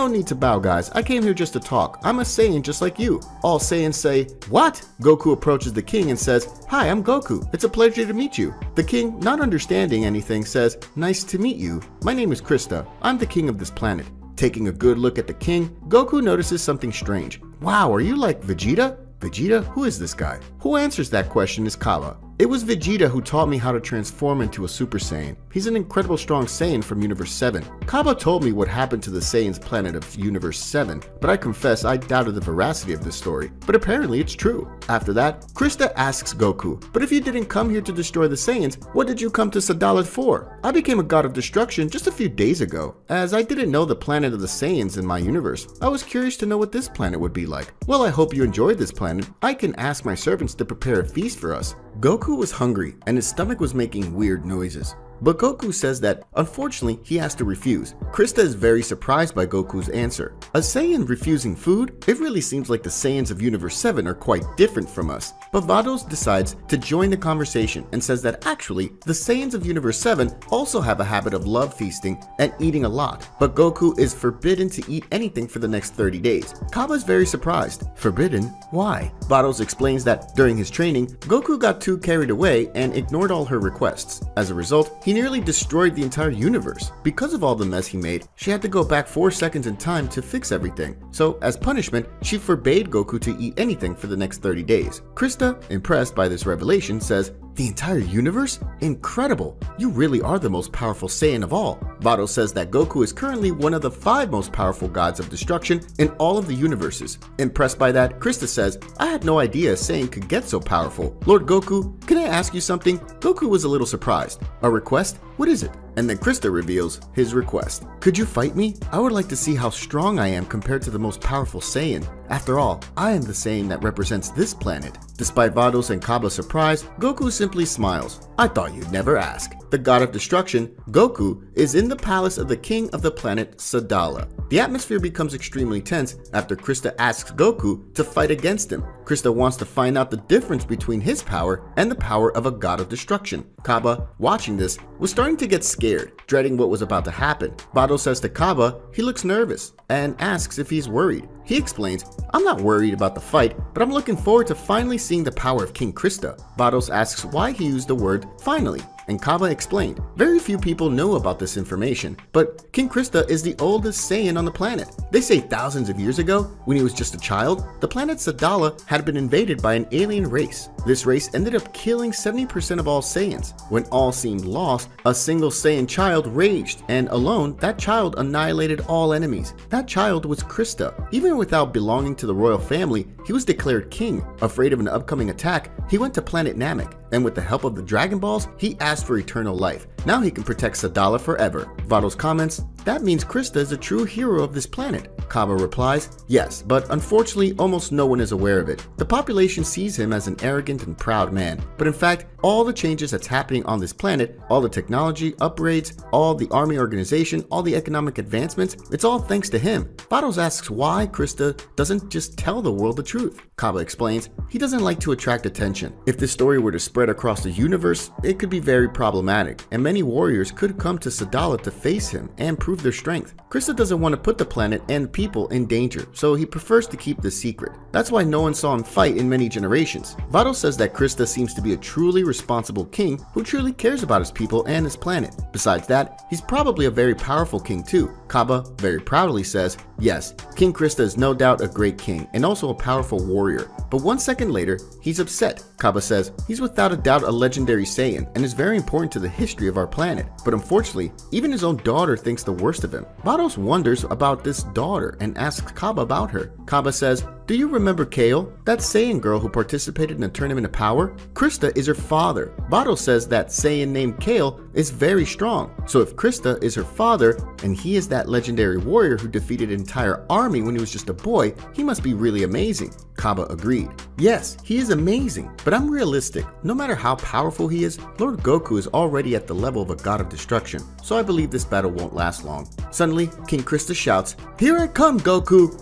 need to bow, guys. I came here just to talk. I'm a Saiyan just like you. All Saiyans say, what? Goku approaches the king and says, hi, I'm Goku. It's a pleasure to meet you. The king, not understanding anything, says, nice to meet you. My name is Krista. I'm the king of this planet. Taking a good look at the king, Goku notices something strange. Wow, are you like Vegeta? Vegeta? Who is this guy? Who answers that question is Kaba. It was Vegeta who taught me how to transform into a Super Saiyan. He's an incredible strong Saiyan from Universe 7. Kaba told me what happened to the Saiyan's planet of Universe 7, but I confess I doubted the veracity of this story. But apparently it's true. After that, Krista asks Goku, but if you didn't come here to destroy the Saiyans, what did you come to Sadala for? I became a God of Destruction just a few days ago. As I didn't know the planet of the Saiyans in my universe, I was curious to know what this planet would be like. Well, I hope you enjoyed this planet. I can ask my servants to prepare a feast for us. Goku was hungry and his stomach was making weird noises. but Goku says that unfortunately he has to refuse. Krista is very surprised by Goku's answer. A Saiyan refusing food? It really seems like the Saiyans of Universe 7 are quite different from us. But Vados decides to join the conversation and says that actually the Saiyans of Universe 7 also have a habit of love feasting and eating a lot, but Goku is forbidden to eat anything for the next 30 days. Kaba is very surprised. Forbidden? Why? Vados explains that during his training, Goku got too carried away and ignored all her requests. As a result, he nearly destroyed the entire universe. Because of all the mess he made, she had to go back 4 seconds in time to fix everything. So as punishment, she forbade Goku to eat anything for the next 30 days. Krista, impressed by this revelation, says, "The entire universe? Incredible! You really are the most powerful Saiyan of all." Vados says that Goku is currently one of the 5 most powerful gods of destruction in all of the universes. Impressed by that, Krista says, "I had no idea a Saiyan could get so powerful. Lord Goku, can I ask you something?" Goku was a little surprised. "A request? What is it?" And then Krista reveals his request. "Could you fight me? I would like to see how strong I am compared to the most powerful Saiyan. After all, I am the Saiyan that represents this planet." Despite Vados and Kaba's surprise, Goku simply smiles. "I thought you'd never ask." The god of destruction, Goku, is in the palace of the king of the planet Sadala. The atmosphere becomes extremely tense after Krista asks Goku to fight against him. Krista wants to find out the difference between his power and the power of a god of destruction. Kaba, watching this, was starting to get scared, dreading what was about to happen. Vados says to Kaba he looks nervous and asks if he's worried. He explains, "I'm not worried about the fight, but I'm looking forward to finally seeing the power of King Krista." Vados asks why he used the word finally, and Kaba explained. Very few people know about this information, but King Krista is the oldest Saiyan on the planet. They say thousands of years ago, when he was just a child, the planet Sadala had been invaded by an alien race. This race ended up killing 70% of all Saiyans. When all seemed lost, a single Saiyan child raged, and alone, that child annihilated all enemies. That child was Krista. Even without belonging to the royal family, he was declared king. Afraid of an upcoming attack, he went to planet Namek, and with the help of the Dragon Balls, he asked for eternal life. Now he can protect Sadala forever. Vados comments, "That means Krista is a true hero of this planet." Kaba replies, "Yes, but unfortunately almost no one is aware of it. The population sees him as an arrogant and proud man. But in fact, all the changes that's happening on this planet, all the technology upgrades, all the army organization, all the economic advancements, it's all thanks to him." Vados asks why Krista doesn't just tell the world the truth. Kaba explains, he doesn't like to attract attention. If this story were to spread across the universe, it could be very problematic, and many warriors could come to Sadala to face him and prove their strength. Krista doesn't want to put the planet and people in danger, so he prefers to keep this secret. That's why no one saw him fight in many generations. Vados says that Krista seems to be a truly responsible king who truly cares about his people and his planet. Besides that, he's probably a very powerful king too. Kaba very proudly says, "Yes, King Krista is no doubt a great king and also a powerful warrior." But 1 second later, he's upset. Kaba says, "He's without a doubt a legendary Saiyan and is very important to the history of our planet. But unfortunately, even his own daughter thinks the worst of him." Vados wonders about this daughter and asks Kaba about her. Kaba says, "Do you remember Kale, that Saiyan girl who participated in a tournament of power? Krista is her father." Vados says that Saiyan named Kale is very strong. So if Krista is her father and he is that legendary warrior who defeated an entire army when he was just a boy, he must be really amazing. Kaba agreed. "Yes, he is amazing, but I'm realistic. No matter how powerful he is, Lord Goku is already at the level of a god of destruction, so I believe this battle won't last long." Suddenly, King Krista shouts, "Here I come, Goku!"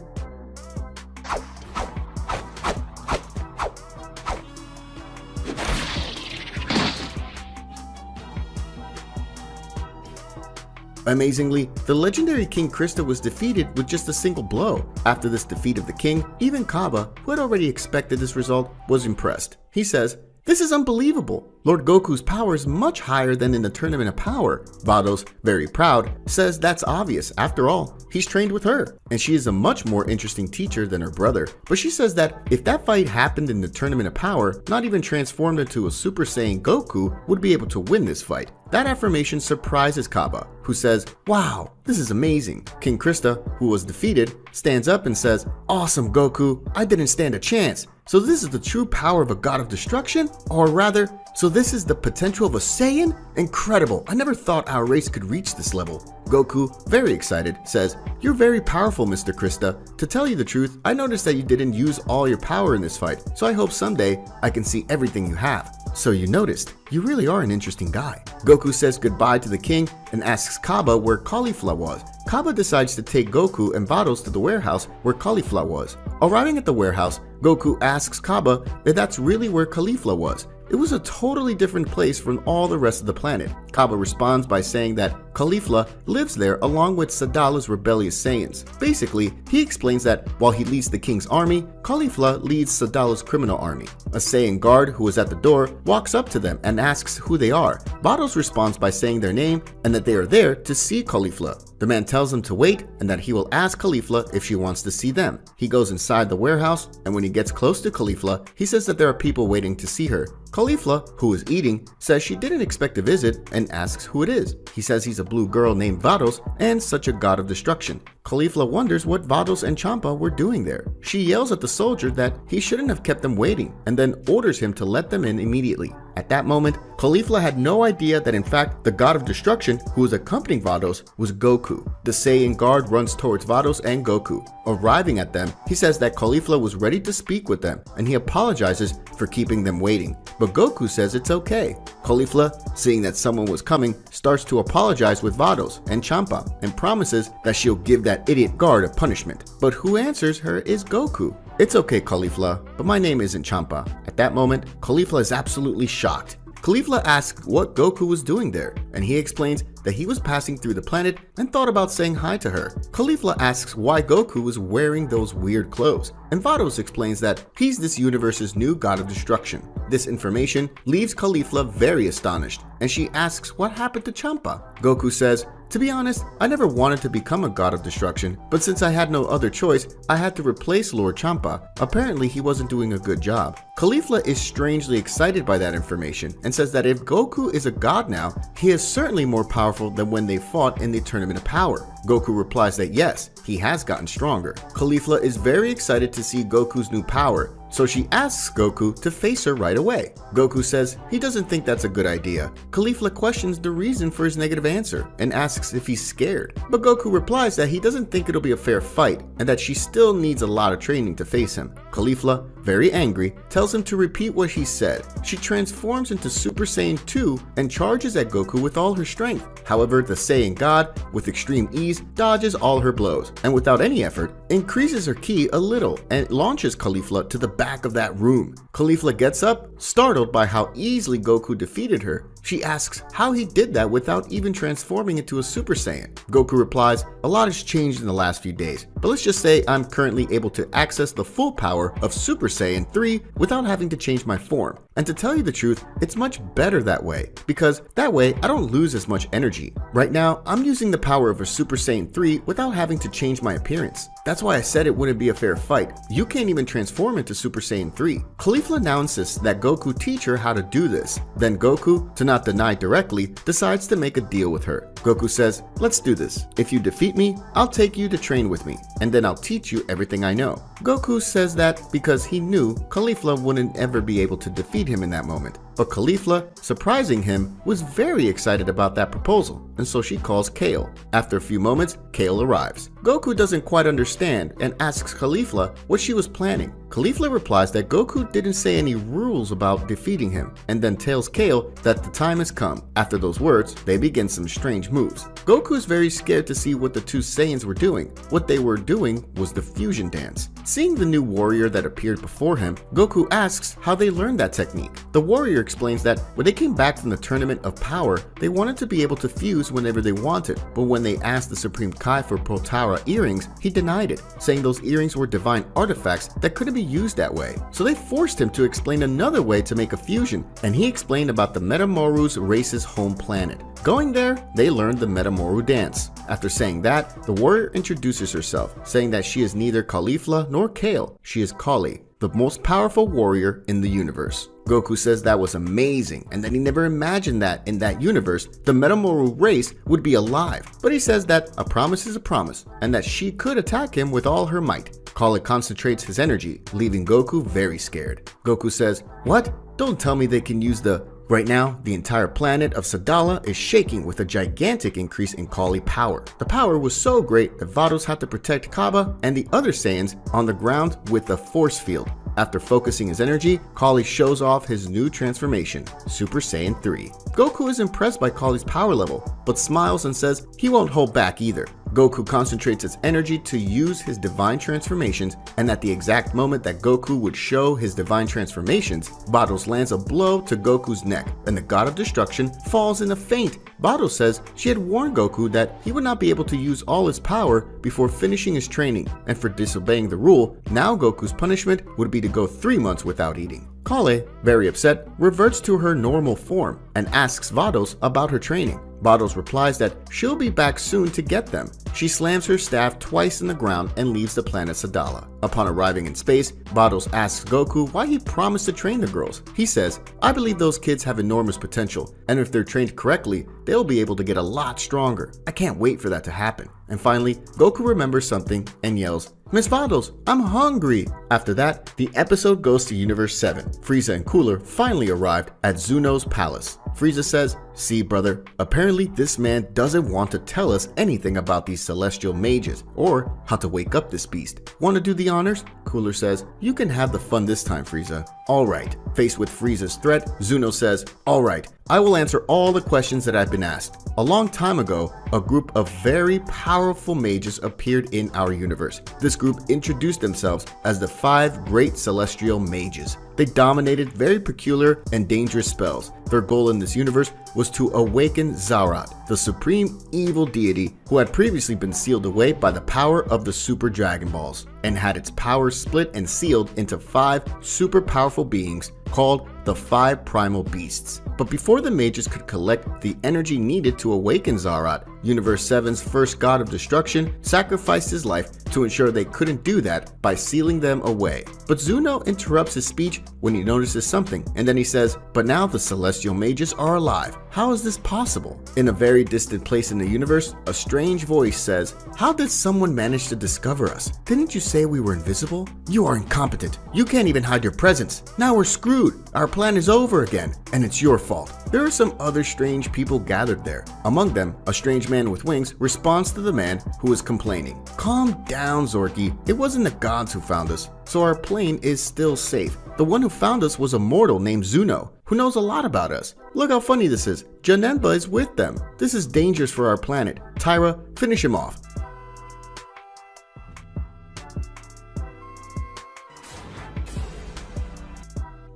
Amazingly, the legendary King Krista was defeated with just a single blow. After this defeat of the king, even Kaba, who had already expected this result, was impressed. He says, "This is unbelievable. Lord Goku's power is much higher than in the Tournament of Power." Vados, very proud, says that's obvious. After all, he's trained with her, and she is a much more interesting teacher than her brother. But she says that if that fight happened in the Tournament of Power, not even transformed into a Super Saiyan Goku would be able to win this fight. That affirmation surprises Kaba, who says, "Wow, this is amazing." King Krista, who was defeated, stands up and says, "Awesome, Goku. I didn't stand a chance. So this is the true power of a god of destruction? Or rather, so this is the potential of a Saiyan? Incredible. I never thought our race could reach this level." Goku, very excited, says, "You're very powerful, Mr. Krista. To tell you the truth, I noticed that you didn't use all your power in this fight, so I hope someday I can see everything you have." "So you noticed. You really are an interesting guy." Goku says goodbye to the king and asks Kaba where Caulifla was. Kaba decides to take Goku and Vados to the warehouse where Caulifla was. Arriving at the warehouse, Goku asks Kaba if that's really where Caulifla was. It was a totally different place from all the rest of the planet. Kaba responds by saying that Caulifla lives there along with Sadala's rebellious Saiyans. Basically, he explains that while he leads the king's army, Caulifla leads Sadala's criminal army. A Saiyan guard who is at the door walks up to them and asks who they are. Vados responds by saying their name and that they are there to see Caulifla. The man tells them to wait and that he will ask Caulifla if she wants to see them. He goes inside the warehouse, and when he gets close to Caulifla, he says that there are people waiting to see her. Caulifla, who is eating, says she didn't expect a visit and asks who it is. He says he's a blue girl named Vados and such a god of destruction. Caulifla wonders what Vados and Champa were doing there. She yells at the soldier that he shouldn't have kept them waiting and then orders him to let them in immediately. At that moment, Caulifla had no idea that in fact the god of destruction who was accompanying Vados was Goku. The Saiyan guard runs towards Vados and Goku. Arriving at them, he says that Caulifla was ready to speak with them and he apologizes for keeping them waiting. But Goku says it's okay. Caulifla, seeing that someone was coming, starts to apologize with Vados and Champa and promises that she'll give that idiot guard a punishment. But who answers her is Goku. It's okay, Caulifla, but my name isn't Champa. At that moment, Caulifla is absolutely shocked. Caulifla asks what Goku was doing there, and he explains that he was passing through the planet and thought about saying hi to her. Caulifla asks why Goku was wearing those weird clothes, and Vados explains that he's this universe's new god of destruction. This information leaves Caulifla very astonished, and she asks what happened to Champa. Goku says, "To be honest, I never wanted to become a god of destruction, but since I had no other choice, I had to replace Lord Champa. Apparently he wasn't doing a good job." Caulifla is strangely excited by that information and says that if Goku is a god now, he is certainly more powerful than when they fought in the Tournament of Power. Goku replies that yes, he has gotten stronger. Caulifla is very excited to see Goku's new power, so she asks Goku to face her right away. Goku says he doesn't think that's a good idea. Caulifla questions the reason for his negative answer and asks if he's scared. But Goku replies that he doesn't think it'll be a fair fight and that she still needs a lot of training to face him. Caulifla, very angry, tells him to repeat what he said. She transforms into Super Saiyan 2 and charges at Goku with all her strength. However, the Saiyan God, with extreme ease, dodges all her blows and without any effort, increases her ki a little and launches Caulifla to the back of that room. Caulifla gets up, startled by how easily Goku defeated her. She asks how he did that without even transforming into a Super Saiyan. Goku replies, "A lot has changed in the last few days, but let's just say I'm currently able to access the full power of Super Saiyan 3 without having to change my form. And to tell you the truth, it's much better that way, because that way I don't lose as much energy. Right now, I'm using the power of a Super Saiyan 3 without having to change my appearance. That's why I said it wouldn't be a fair fight. You can't even transform into Super Saiyan 3. Caulifla now insists that Goku teach her how to do this. Then Goku, to not deny directly, decides to make a deal with her. Goku says, "Let's do this. If you defeat me, I'll take you to train with me, and then I'll teach you everything I know." Goku says that because he knew Caulifla wouldn't ever be able to defeat him in that moment. But Caulifla, surprising him, was very excited about that proposal, and so she calls Kale. After a few moments, Kale arrives. Goku doesn't quite understand and asks Caulifla what she was planning. Caulifla replies that Goku didn't say any rules about defeating him, and then tells Kale that the time has come. After those words, they begin some strange moves. Goku is very scared to see what the two Saiyans were doing. What they were doing was the fusion dance. Seeing the new warrior that appeared before him, Goku asks how they learned that technique. The warrior explains that when they came back from the Tournament of Power, they wanted to be able to fuse whenever they wanted, but when they asked the Supreme Kai for Potara earrings, he denied it, saying those earrings were divine artifacts that couldn't be used that way. So they forced him to explain another way to make a fusion, and he explained about the Metamoru's race's home planet. Going there, they learned the Metamoru dance. After saying that, the warrior introduces herself, saying that she is neither Caulifla nor Kale. She is Kali, the most powerful warrior in the universe. Goku says that was amazing and that he never imagined that in that universe the Metamoru race would be alive. But he says that a promise is a promise and that she could attack him with all her might. Kali concentrates his energy, leaving Goku very scared. Goku says, "What? Don't tell me they can use the..." Right now, the entire planet of Sadala is shaking with a gigantic increase in Kali power. The power was so great that Vados had to protect Kaba and the other Saiyans on the ground with a force field. After focusing his energy, Kali shows off his new transformation, Super Saiyan 3. Goku is impressed by Kali's power level, but smiles and says he won't hold back either. Goku concentrates his energy to use his divine transformations, and at the exact moment that Goku would show his divine transformations, Battles lands a blow to Goku's neck, and the God of Destruction falls in a faint. Battles says she had warned Goku that he would not be able to use all his power before finishing his training, and for disobeying the rule, now Goku's punishment would be to go 3 months without eating. Kale, very upset, reverts to her normal form and asks Vados about her training. Vados replies that she'll be back soon to get them. She slams her staff twice in the ground and leaves the planet Sadala. Upon arriving in space, Vados asks Goku why he promised to train the girls. He says, "I believe those kids have enormous potential, and if they're trained correctly, they'll be able to get a lot stronger. I can't wait for that to happen." And finally, Goku remembers something and yells, "Miss Vados, I'm hungry!" After that, the episode goes to Universe 7. Frieza and Cooler finally arrived at Zuno's palace. Frieza says, "See, brother, apparently this man doesn't want to tell us anything about these celestial mages or how to wake up this beast. Want to do the honors?" Cooler says, "You can have the fun this time, Frieza." Alright. Faced with Frieza's threat, Zuno says, "Alright, I will answer all the questions that I've been asked. A long time ago, a group of very powerful mages appeared in our universe. This group introduced themselves as the 5 great celestial mages. They dominated very peculiar and dangerous spells. Their goal in this universe was to awaken Zarat, the supreme evil deity who had previously been sealed away by the power of the Super Dragon Balls, and had its power split and sealed into 5 super powerful beings called the 5 primal beasts. But before the mages could collect the energy needed to awaken Zarat, Universe 7's first god of destruction sacrificed his life to ensure they couldn't do that by sealing them away. But Zuno interrupts his speech when he notices something, and then he says, "But now the celestial mages are alive. How is this possible?" In a very distant place in the universe, a strange voice says, "How did someone manage to discover us? Didn't you say we were invisible? You are incompetent. You can't even hide your presence. Now we're screwed. Our plan is over again, and it's your fault." There are some other strange people gathered there. Among them, a strange man with wings responds to the man who is complaining. "Calm down, Zorky. It wasn't the gods who found us, so our plane is still safe. The one who found us was a mortal named Zuno, who knows a lot about us. Look how funny this is. Janemba is with them. This is dangerous for our planet. Tyra, finish him off."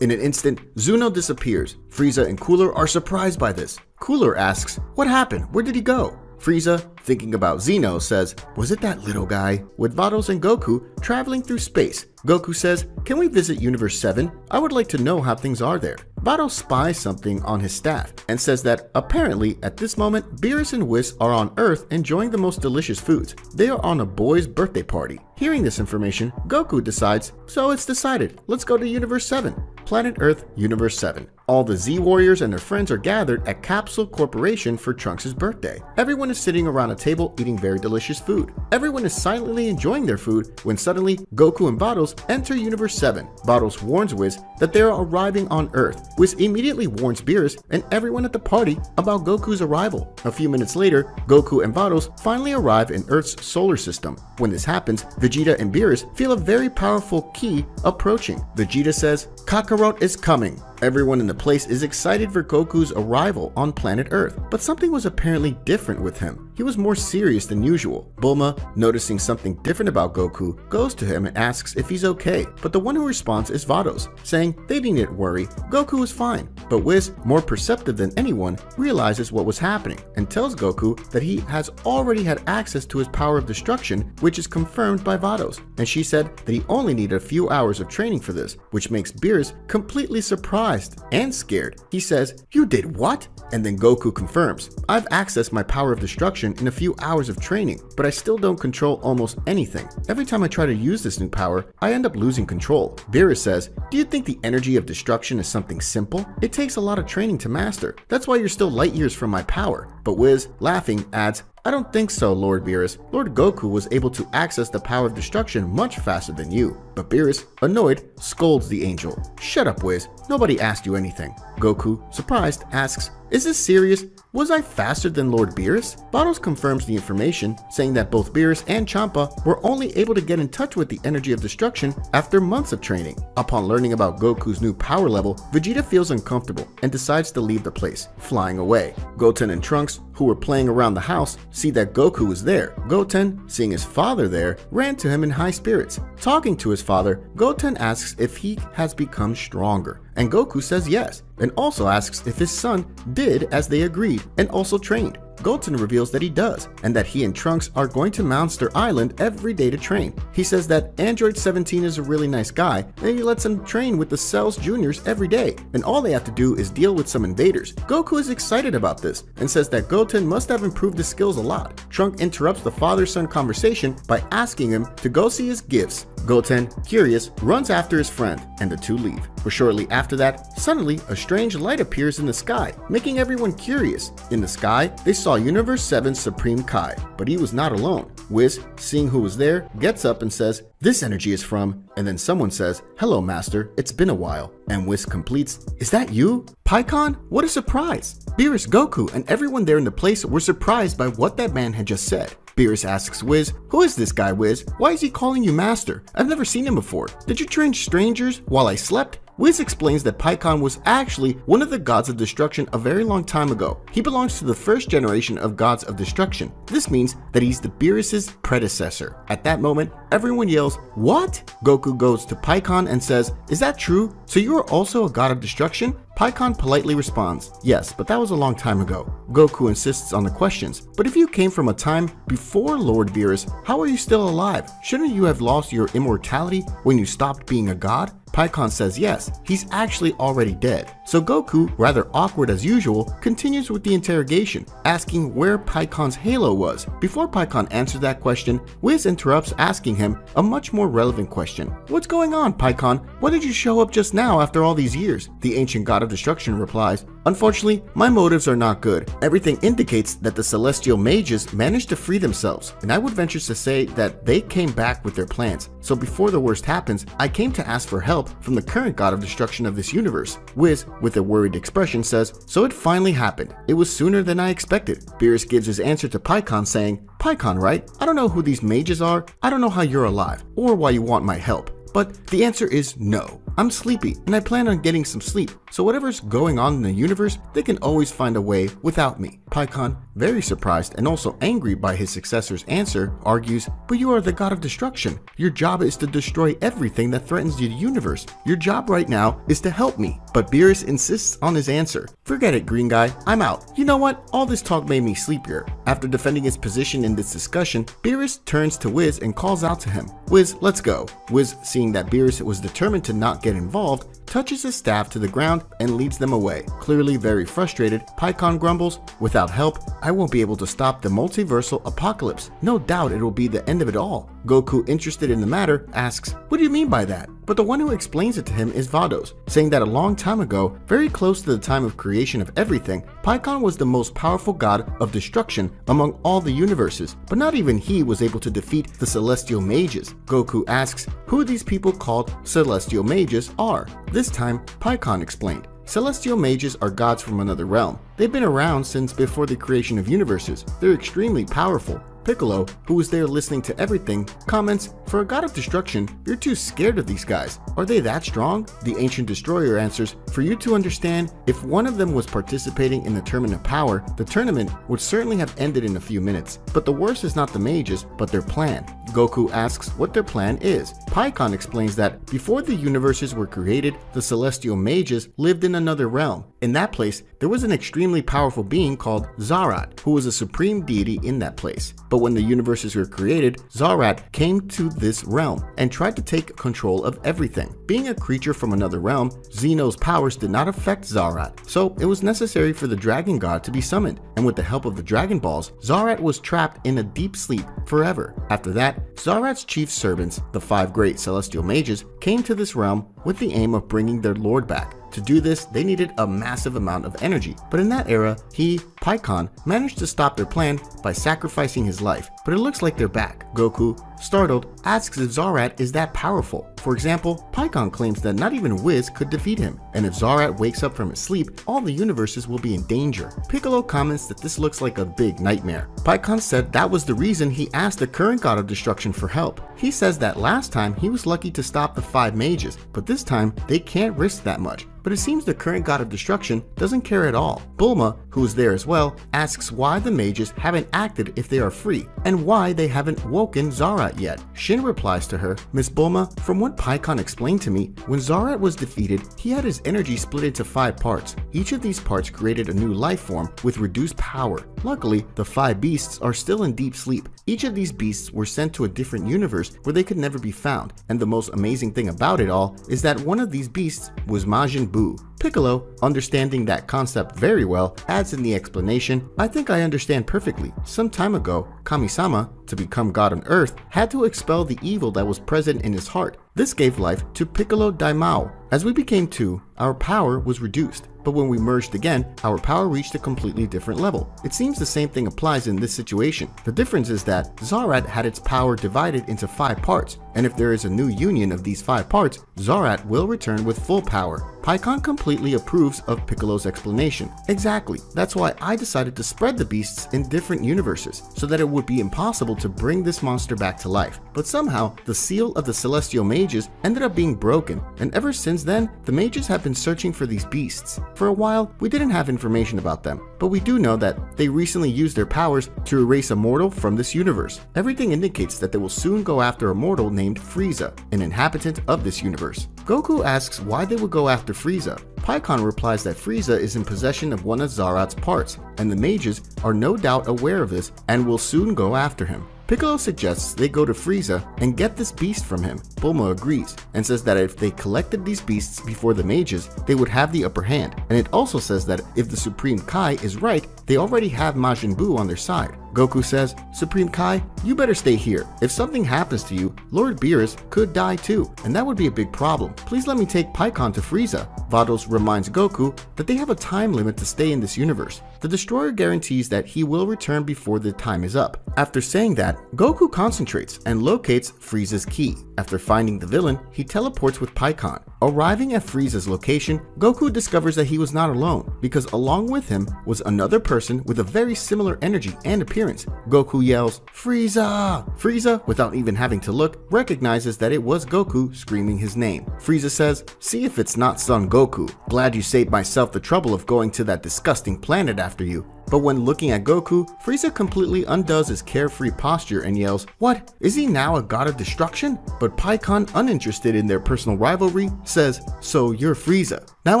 In an instant, Zuno disappears. Frieza and Cooler are surprised by this. Cooler asks, "What happened? Where did he go?" Frieza, thinking about Zeno, says, "Was it that little guy?" With Vados and Goku traveling through space, Goku says, "Can we visit Universe 7? I would like to know how things are there." Vados spies something on his staff and says that apparently at this moment, Beerus and Whis are on Earth enjoying the most delicious foods. They are on a boy's birthday party. Hearing this information, Goku decides, "So it's decided. Let's go to Universe 7. Planet Earth, Universe 7. All the Z Warriors and their friends are gathered at Capsule Corporation for Trunks' birthday. Everyone is sitting around a table eating very delicious food. Everyone is silently enjoying their food when suddenly Goku and Vados enter Universe 7. Vados warns Whis that they are arriving on Earth. Whis immediately warns Beerus and everyone at the party about Goku's arrival. A few minutes later, Goku and Vados finally arrive in Earth's solar system. When this happens, Vegeta and Beerus feel a very powerful ki approaching. Vegeta says, "Kakarot is coming." Everyone in the place is excited for Goku's arrival on planet Earth, but something was apparently different with him. He was more serious than usual. Bulma, noticing something different about Goku, goes to him and asks if he's okay, but the one who responds is Vados, saying they needn't worry, Goku is fine. But Whis, more perceptive than anyone, realizes what was happening and tells Goku that he has already had access to his power of destruction, which is confirmed by Vados, and she said that he only needed a few hours of training for this, which makes Beerus completely surprised and scared. He says, "You did what?" And then Goku confirms, "I've accessed my power of destruction in a few hours of training, but I still don't control almost anything. Every time I try to use this new power, I end up losing control." Beerus says, "Do you think the energy of destruction is something simple? It takes a lot of training to master. That's why you're still light years from my power." But Whis, laughing, adds, I don't think so, Lord Beerus. Lord Goku was able to access the power of destruction much faster than you. But Beerus, annoyed, scolds the angel. Shut up, Whis. Nobody asked you anything. Goku, surprised, asks, is this serious? Was I faster than Lord Beerus? Bottles confirms the information, saying that both Beerus and Champa were only able to get in touch with the energy of destruction after months of training. Upon learning about Goku's new power level, Vegeta feels uncomfortable and decides to leave the place, flying away. Goten and Trunks, who were playing around the house, see that Goku is there. Goten, seeing his father there, ran to him in high spirits. Talking to his father, Goten asks if he has become stronger, and Goku says yes, and also asks if his son did as they agreed and also trained. Goten reveals that he does, and that he and Trunks are going to Monster Island every day to train. He says that Android 17 is a really nice guy, and he lets him train with the Cells Juniors every day, and all they have to do is deal with some invaders. Goku is excited about this, and says that Goten must have improved his skills a lot. Trunks interrupts the father-son conversation by asking him to go see his gifts. Goten, curious, runs after his friend, and the two leave. But shortly after that, suddenly a strange light appears in the sky, making everyone curious. In the sky, they saw Universe 7's Supreme Kai, but he was not alone. Whis, seeing who was there, gets up and says, this energy is from, and then someone says, hello master, it's been a while. And Whis completes, is that you? Pikkon? What a surprise! Beerus, Goku, and everyone there in the place were surprised by what that man had just said. Beerus asks Whis, who is this guy, Whis? Why is he calling you master? I've never seen him before. Did you train strangers while I slept? Whis explains that Pikkon was actually one of the gods of destruction a very long time ago. He belongs to the first generation of gods of destruction. This means that he's the Beerus' predecessor. At that moment, everyone yells, what? Goku goes to Pikkon and says, is that true? So you are also a god of destruction? Pikkon politely responds, yes, but that was a long time ago. Goku insists on the questions, but if you came from a time before Lord Beerus, how are you still alive? Shouldn't you have lost your immortality when you stopped being a god? Pikkon says yes, he's actually already dead. So Goku, rather awkward as usual, continues with the interrogation, asking where Pikkon's halo was. Before Pikkon answers that question, Whis interrupts asking him a much more relevant question. What's going on, Pikkon? Why did you show up just now after all these years? The ancient god of destruction replies, unfortunately, my motives are not good. Everything indicates that the celestial mages managed to free themselves, and I would venture to say that they came back with their plans. So before the worst happens, I came to ask for help from the current god of destruction of this universe. Whis, with a worried expression, says, so it finally happened. It was sooner than I expected. Beerus gives his answer to Pikkon saying, Pikkon, right? I don't know who these mages are. I don't know how you're alive, or why you want my help. But the answer is no. I'm sleepy, and I plan on getting some sleep, so whatever's going on in the universe, they can always find a way without me. Pikkon, very surprised and also angry by his successor's answer, argues, but you are the god of destruction. Your job is to destroy everything that threatens the universe. Your job right now is to help me. But Beerus insists on his answer. Forget it, green guy, I'm out. You know what? All this talk made me sleepier. After defending his position in this discussion, Beerus turns to Whis and calls out to him, Whis, let's go. Whis, seeing that Beerus was determined to not get involved, touches his staff to the ground and leads them away. Clearly very frustrated, Pikkon grumbles, without help, I won't be able to stop the multiversal apocalypse. No doubt it will be the end of it all. Goku, interested in the matter, asks, what do you mean by that? But the one who explains it to him is Vados, saying that a long time ago, very close to the time of creation of everything, Pikkon was the most powerful god of destruction among all the universes, but not even he was able to defeat the celestial mages. Goku asks who these people called celestial mages are. This time, Pikkon explained. Celestial mages are gods from another realm. They've been around since before the creation of universes. They're extremely powerful. Piccolo, who was there listening to everything, comments, for a god of destruction, you're too scared of these guys. Are they that strong? The ancient destroyer answers, for you to understand, if one of them was participating in the tournament of power, the tournament would certainly have ended in a few minutes. But the worst is not the mages, but their plan. Goku asks what their plan is. Pikkon explains that before the universes were created, the celestial mages lived in another realm. In that place, there was an extremely powerful being called Zarat, who was a supreme deity in that place. But when the universes were created, Zarat came to this realm and tried to take control of everything. Being a creature from another realm, Xeno's powers did not affect Zarat, so it was necessary for the dragon god to be summoned, and with the help of the Dragon Balls, Zarat was trapped in a deep sleep forever. After that, Zarat's chief servants, the 5 great celestial mages, came to this realm with the aim of bringing their lord back. To do this, they needed a massive amount of energy, but in that era, he, Pikkon managed to stop their plan by sacrificing his life, but it looks like they're back. Goku, startled, asks if Zorat is that powerful. For example, Pikkon claims that not even Whis could defeat him, and if Zorat wakes up from his sleep, all the universes will be in danger. Piccolo comments that this looks like a big nightmare. Pikkon said that was the reason he asked the current god of destruction for help. He says that last time he was lucky to stop the 5 mages, but this time they can't risk that much. But it seems the current god of destruction doesn't care at all. Bulma, who is there as well, asks why the mages haven't acted if they are free, and why they haven't woken Zorat yet. Shin replies to her, "Miss Bulma, from what Pikkon explained to me, when Zorat was defeated, he had his energy split into 5 parts. Each of these parts created a new life form with reduced power. Luckily, the 5 beasts are still in deep sleep. Each of these beasts were sent to a different universe where they could never be found, and the most amazing thing about it all is that one of these beasts was Majin Buu." Piccolo, understanding that concept very well, adds in the explanation, "I think I understand perfectly. Some time ago, Kami-sama, to become God on Earth, had to expel the evil that was present in his heart. This gave life to Piccolo Daimao. As we became 2, our power was reduced. But when we merged again, our power reached a completely different level. It seems the same thing applies in this situation. The difference is that Zorat had its power divided into 5 parts, and if there is a new union of these 5 parts, Zorat will return with full power." Pikkon completely approves of Piccolo's explanation. "Exactly, that's why I decided to spread the beasts in different universes, so that it would be impossible to bring this monster back to life. But somehow, the seal of the Celestial Mages ended up being broken, and ever since then, the mages have been searching for these beasts. For a while, we didn't have information about them, but we do know that they recently used their powers to erase a mortal from this universe. Everything indicates that they will soon go after a mortal named Frieza, an inhabitant of this universe." Goku asks why they would go after Frieza. Pikkon replies that Frieza is in possession of one of Zorat's parts, and the mages are no doubt aware of this and will soon go after him. Piccolo suggests they go to Frieza and get this beast from him. Bulma agrees and says that if they collected these beasts before the mages, they would have the upper hand, and it also says that if the Supreme Kai is right, they already have Majin Buu on their side. Goku says, "Supreme Kai, you better stay here. If something happens to you, Lord Beerus could die too, and that would be a big problem. Please let me take Pikkon to Frieza." Vados reminds Goku that they have a time limit to stay in this universe. The Destroyer guarantees that he will return before the time is up. After saying that, Goku concentrates and locates Frieza's key. After finding the villain, he teleports with Pikkon. Arriving at Frieza's location, Goku discovers that he was not alone, because along with him was another person with a very similar energy and appearance. Goku yells, "Frieza!" Frieza, without even having to look, recognizes that it was Goku screaming his name. Frieza says, "See if it's not Son Goku. Glad you saved myself the trouble of going to that disgusting planet after you." But when looking at Goku, Frieza completely undoes his carefree posture and yells, "What? Is he now a god of destruction?" But Pikkon, uninterested in their personal rivalry, says, "So you're Frieza. Now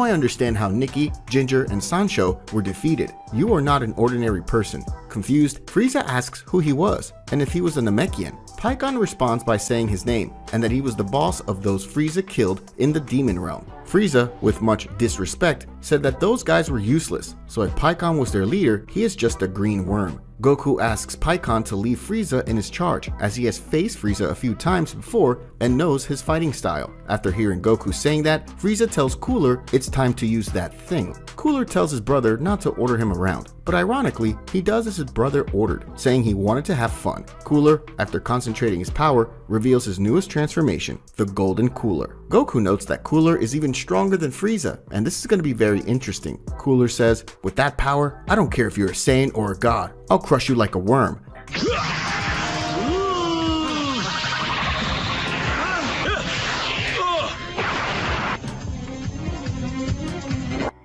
I understand how Nikki, Ginger, and Sancho were defeated. You are not an ordinary person." Confused, Frieza asks who he was, and if he was a Namekian. Pikkon responds by saying his name, and that he was the boss of those Frieza killed in the Demon Realm. Frieza, with much disrespect, said that those guys were useless, so if Pikkon was their leader, he is just a green worm. Goku asks Pikkon to leave Frieza in his charge, as he has faced Frieza a few times before and knows his fighting style. After hearing Goku saying that, Frieza tells Cooler it's time to use that thing. Cooler tells his brother not to order him around, but ironically, he does as his brother ordered, saying he wanted to have fun. Cooler, after concentrating his power, reveals his newest transformation, the Golden Cooler. Goku notes that Cooler is even stronger than Frieza, and this is going to be very interesting. Cooler says, "With that power, I don't care if you're a Saiyan or a god. I'll crush you like a worm."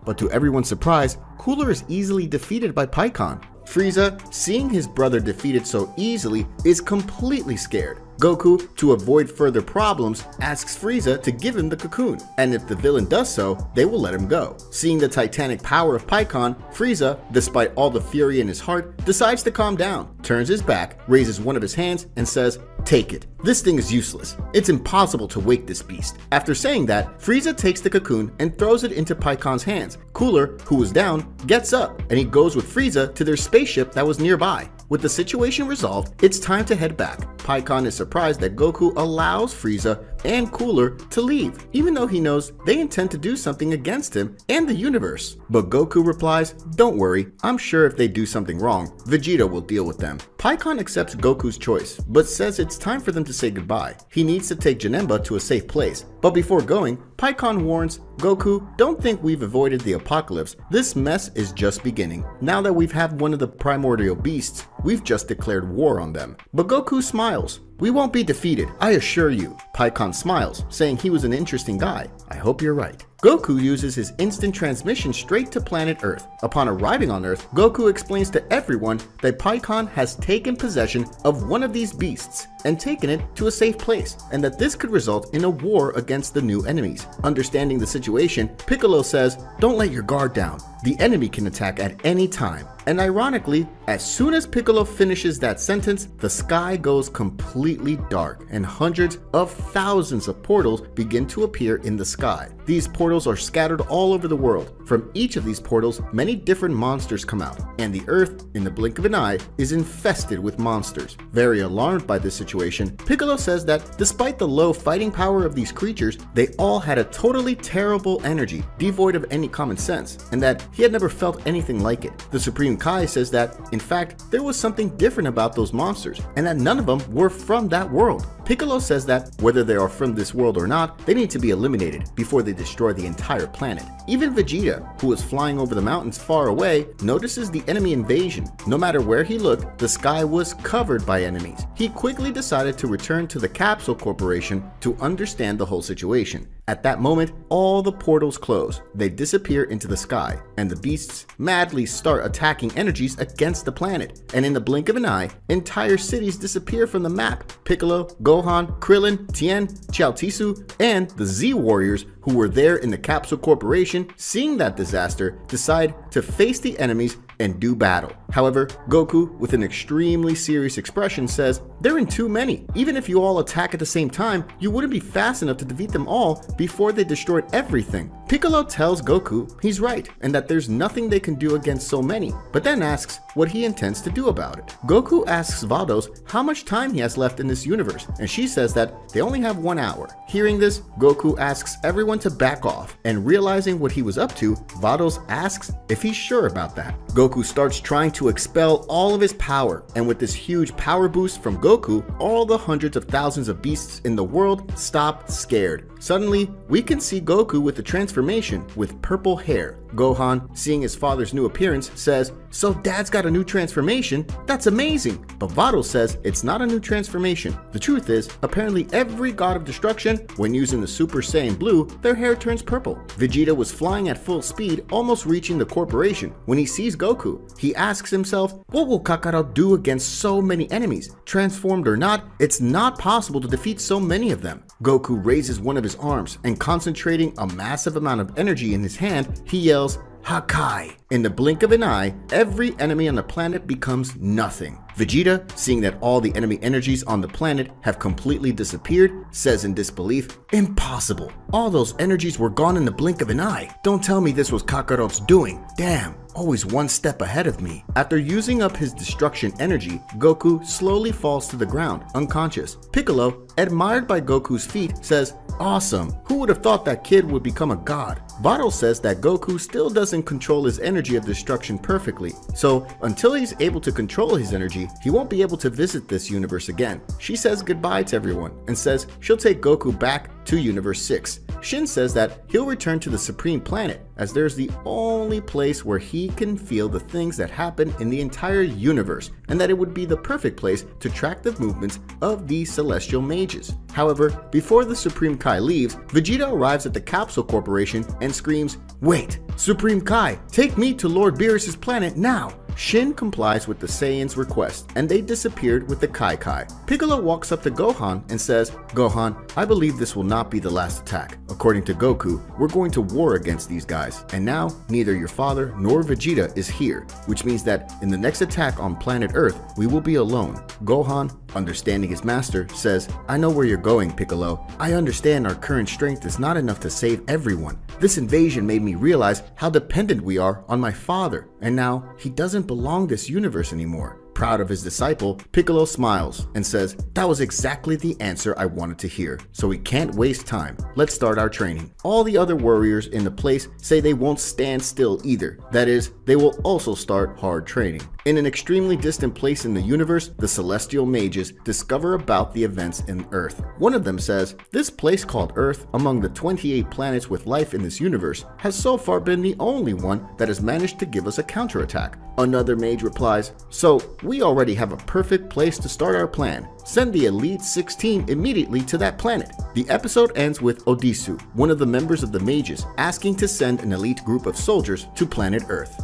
But to everyone's surprise, Cooler is easily defeated by Pikkon. Frieza, seeing his brother defeated so easily, is completely scared. Goku, to avoid further problems, asks Frieza to give him the cocoon, and if the villain does so, they will let him go. Seeing the titanic power of Pikkon, Frieza, despite all the fury in his heart, decides to calm down, turns his back, raises one of his hands, and says, "Take it. This thing is useless. It's impossible to wake this beast." After saying that, Frieza takes the cocoon and throws it into Pikkon's hands. Cooler, who was down, gets up, and he goes with Frieza to their spaceship that was nearby. With the situation resolved, it's time to head back. Pikkon is surprised that Goku allows Frieza and Cooler to leave, even though he knows they intend to do something against him and the universe. But Goku replies, "Don't worry, I'm sure if they do something wrong, Vegeta will deal with them." Pikkon accepts Goku's choice, but says it's time for them to say goodbye. He needs to take Janemba to a safe place. But before going, Pikkon warns, "Goku, don't think we've avoided the apocalypse. This mess is just beginning. Now that we've had one of the primordial beasts, we've just declared war on them." But Goku smiles. "We won't be defeated, I assure you." Pikkon smiles, saying he was an interesting guy. "I hope you're right." Goku uses his instant transmission straight to planet Earth. Upon arriving on Earth, Goku explains to everyone that Pikkon has taken possession of one of these beasts and taken it to a safe place, and that this could result in a war against the new enemies. Understanding the situation, Piccolo says, "Don't let your guard down. The enemy can attack at any time." And ironically, as soon as Piccolo finishes that sentence, the sky goes completely dark and hundreds of thousands of portals begin to appear in the sky. These portals are scattered all over the world. From each of these portals, many different monsters come out, and the Earth, in the blink of an eye, is infested with monsters. Very alarmed by this situation, Piccolo says that despite the low fighting power of these creatures, they all had a totally terrible energy, devoid of any common sense, and that he had never felt anything like it. The Supreme Kai says that, in fact, there was something different about those monsters, and that none of them were from that world. Piccolo says that whether they are from this world or not, they need to be eliminated before they destroy the entire planet. Even Vegeta, who was flying over the mountains far away, notices the enemy invasion. No matter where he looked, the sky was covered by enemies. He quickly decided to return to the Capsule Corporation to understand the whole situation. At that moment, all the portals close, they disappear into the sky, and the beasts madly start attacking energies against the planet. And in the blink of an eye, entire cities disappear from the map. Piccolo, Gohan, Krillin, Tien, Chaotisu, and the Z Warriors who were there in the Capsule Corporation, seeing that disaster, decide to face the enemies and do battle. However, Goku, with an extremely serious expression, says, "There are too many. Even if you all attack at the same time, you wouldn't be fast enough to defeat them all before they destroyed everything." Piccolo tells Goku he's right, and that there's nothing they can do against so many, but then asks what he intends to do about it. Goku asks Vados how much time he has left in this universe, and she says that they only have 1 hour. Hearing this, Goku asks everyone to back off, and realizing what he was up to, Vados asks if he's sure about that. Goku starts trying to expel all of his power, and with this huge power boost from Goku, all the hundreds of thousands of beasts in the world stop scared. Suddenly, we can see Goku with the transformation with purple hair. Gohan, seeing his father's new appearance, says, "So Dad's got a new transformation? That's amazing!" But Vados says it's not a new transformation. The truth is, apparently every god of destruction, when using the Super Saiyan Blue, their hair turns purple. Vegeta was flying at full speed, almost reaching the corporation. When he sees Goku, he asks himself, what will Kakarot do against so many enemies? Transformed or not, it's not possible to defeat so many of them. Goku raises one of his arms, and concentrating a massive amount of energy in his hand, he yells, "Hakai!" In the blink of an eye, every enemy on the planet becomes nothing. Vegeta, seeing that all the enemy energies on the planet have completely disappeared, says in disbelief, "Impossible! All those energies were gone in the blink of an eye. Don't tell me this was Kakarot's doing. Damn! Always one step ahead of me." After using up his destruction energy, Goku slowly falls to the ground, unconscious. Piccolo, admired by Goku's feat, says, "Awesome! Who would have thought that kid would become a god?" Vados says that Goku still doesn't control his energy of destruction perfectly, so until he's able to control his energy, he won't be able to visit this universe again. She says goodbye to everyone and says she'll take Goku back to Universe 6. Shin says that he'll return to the Supreme Planet, as there's the only place where he can feel the things that happen in the entire universe, and that it would be the perfect place to track the movements of these celestial mages. However, before the Supreme Kai leaves, Vegeta arrives at the Capsule Corporation and screams, "Wait! Supreme Kai, take me to Lord Beerus' planet now!" Shin complies with the Saiyans' request, and they disappeared with the Kai Kai. Piccolo walks up to Gohan and says, "Gohan, I believe this will not be the last attack. According to Goku, we're going to war against these guys, and now neither your father nor Vegeta is here, which means that in the next attack on planet Earth, we will be alone." Gohan, understanding his master, says, "I know where you're going, Piccolo. I understand our current strength is not enough to save everyone. This invasion made me realize how dependent we are on my father, and now he doesn't belong this universe anymore. Proud of his disciple, Piccolo smiles and says, "That was exactly the answer I wanted to hear, so we can't waste time. Let's start our training." All the other warriors in the place say they won't stand still either. That is, they will also start hard training. In an extremely distant place in the universe, the celestial mages discover about the events in Earth. One of them says, "This place called Earth, among the 28 planets with life in this universe, has so far been the only one that has managed to give us a counterattack." Another mage replies, "So, we already have a perfect place to start our plan. Send the Elite 16 immediately to that planet." The episode ends with Odisu, one of the members of the mages, asking to send an elite group of soldiers to planet Earth.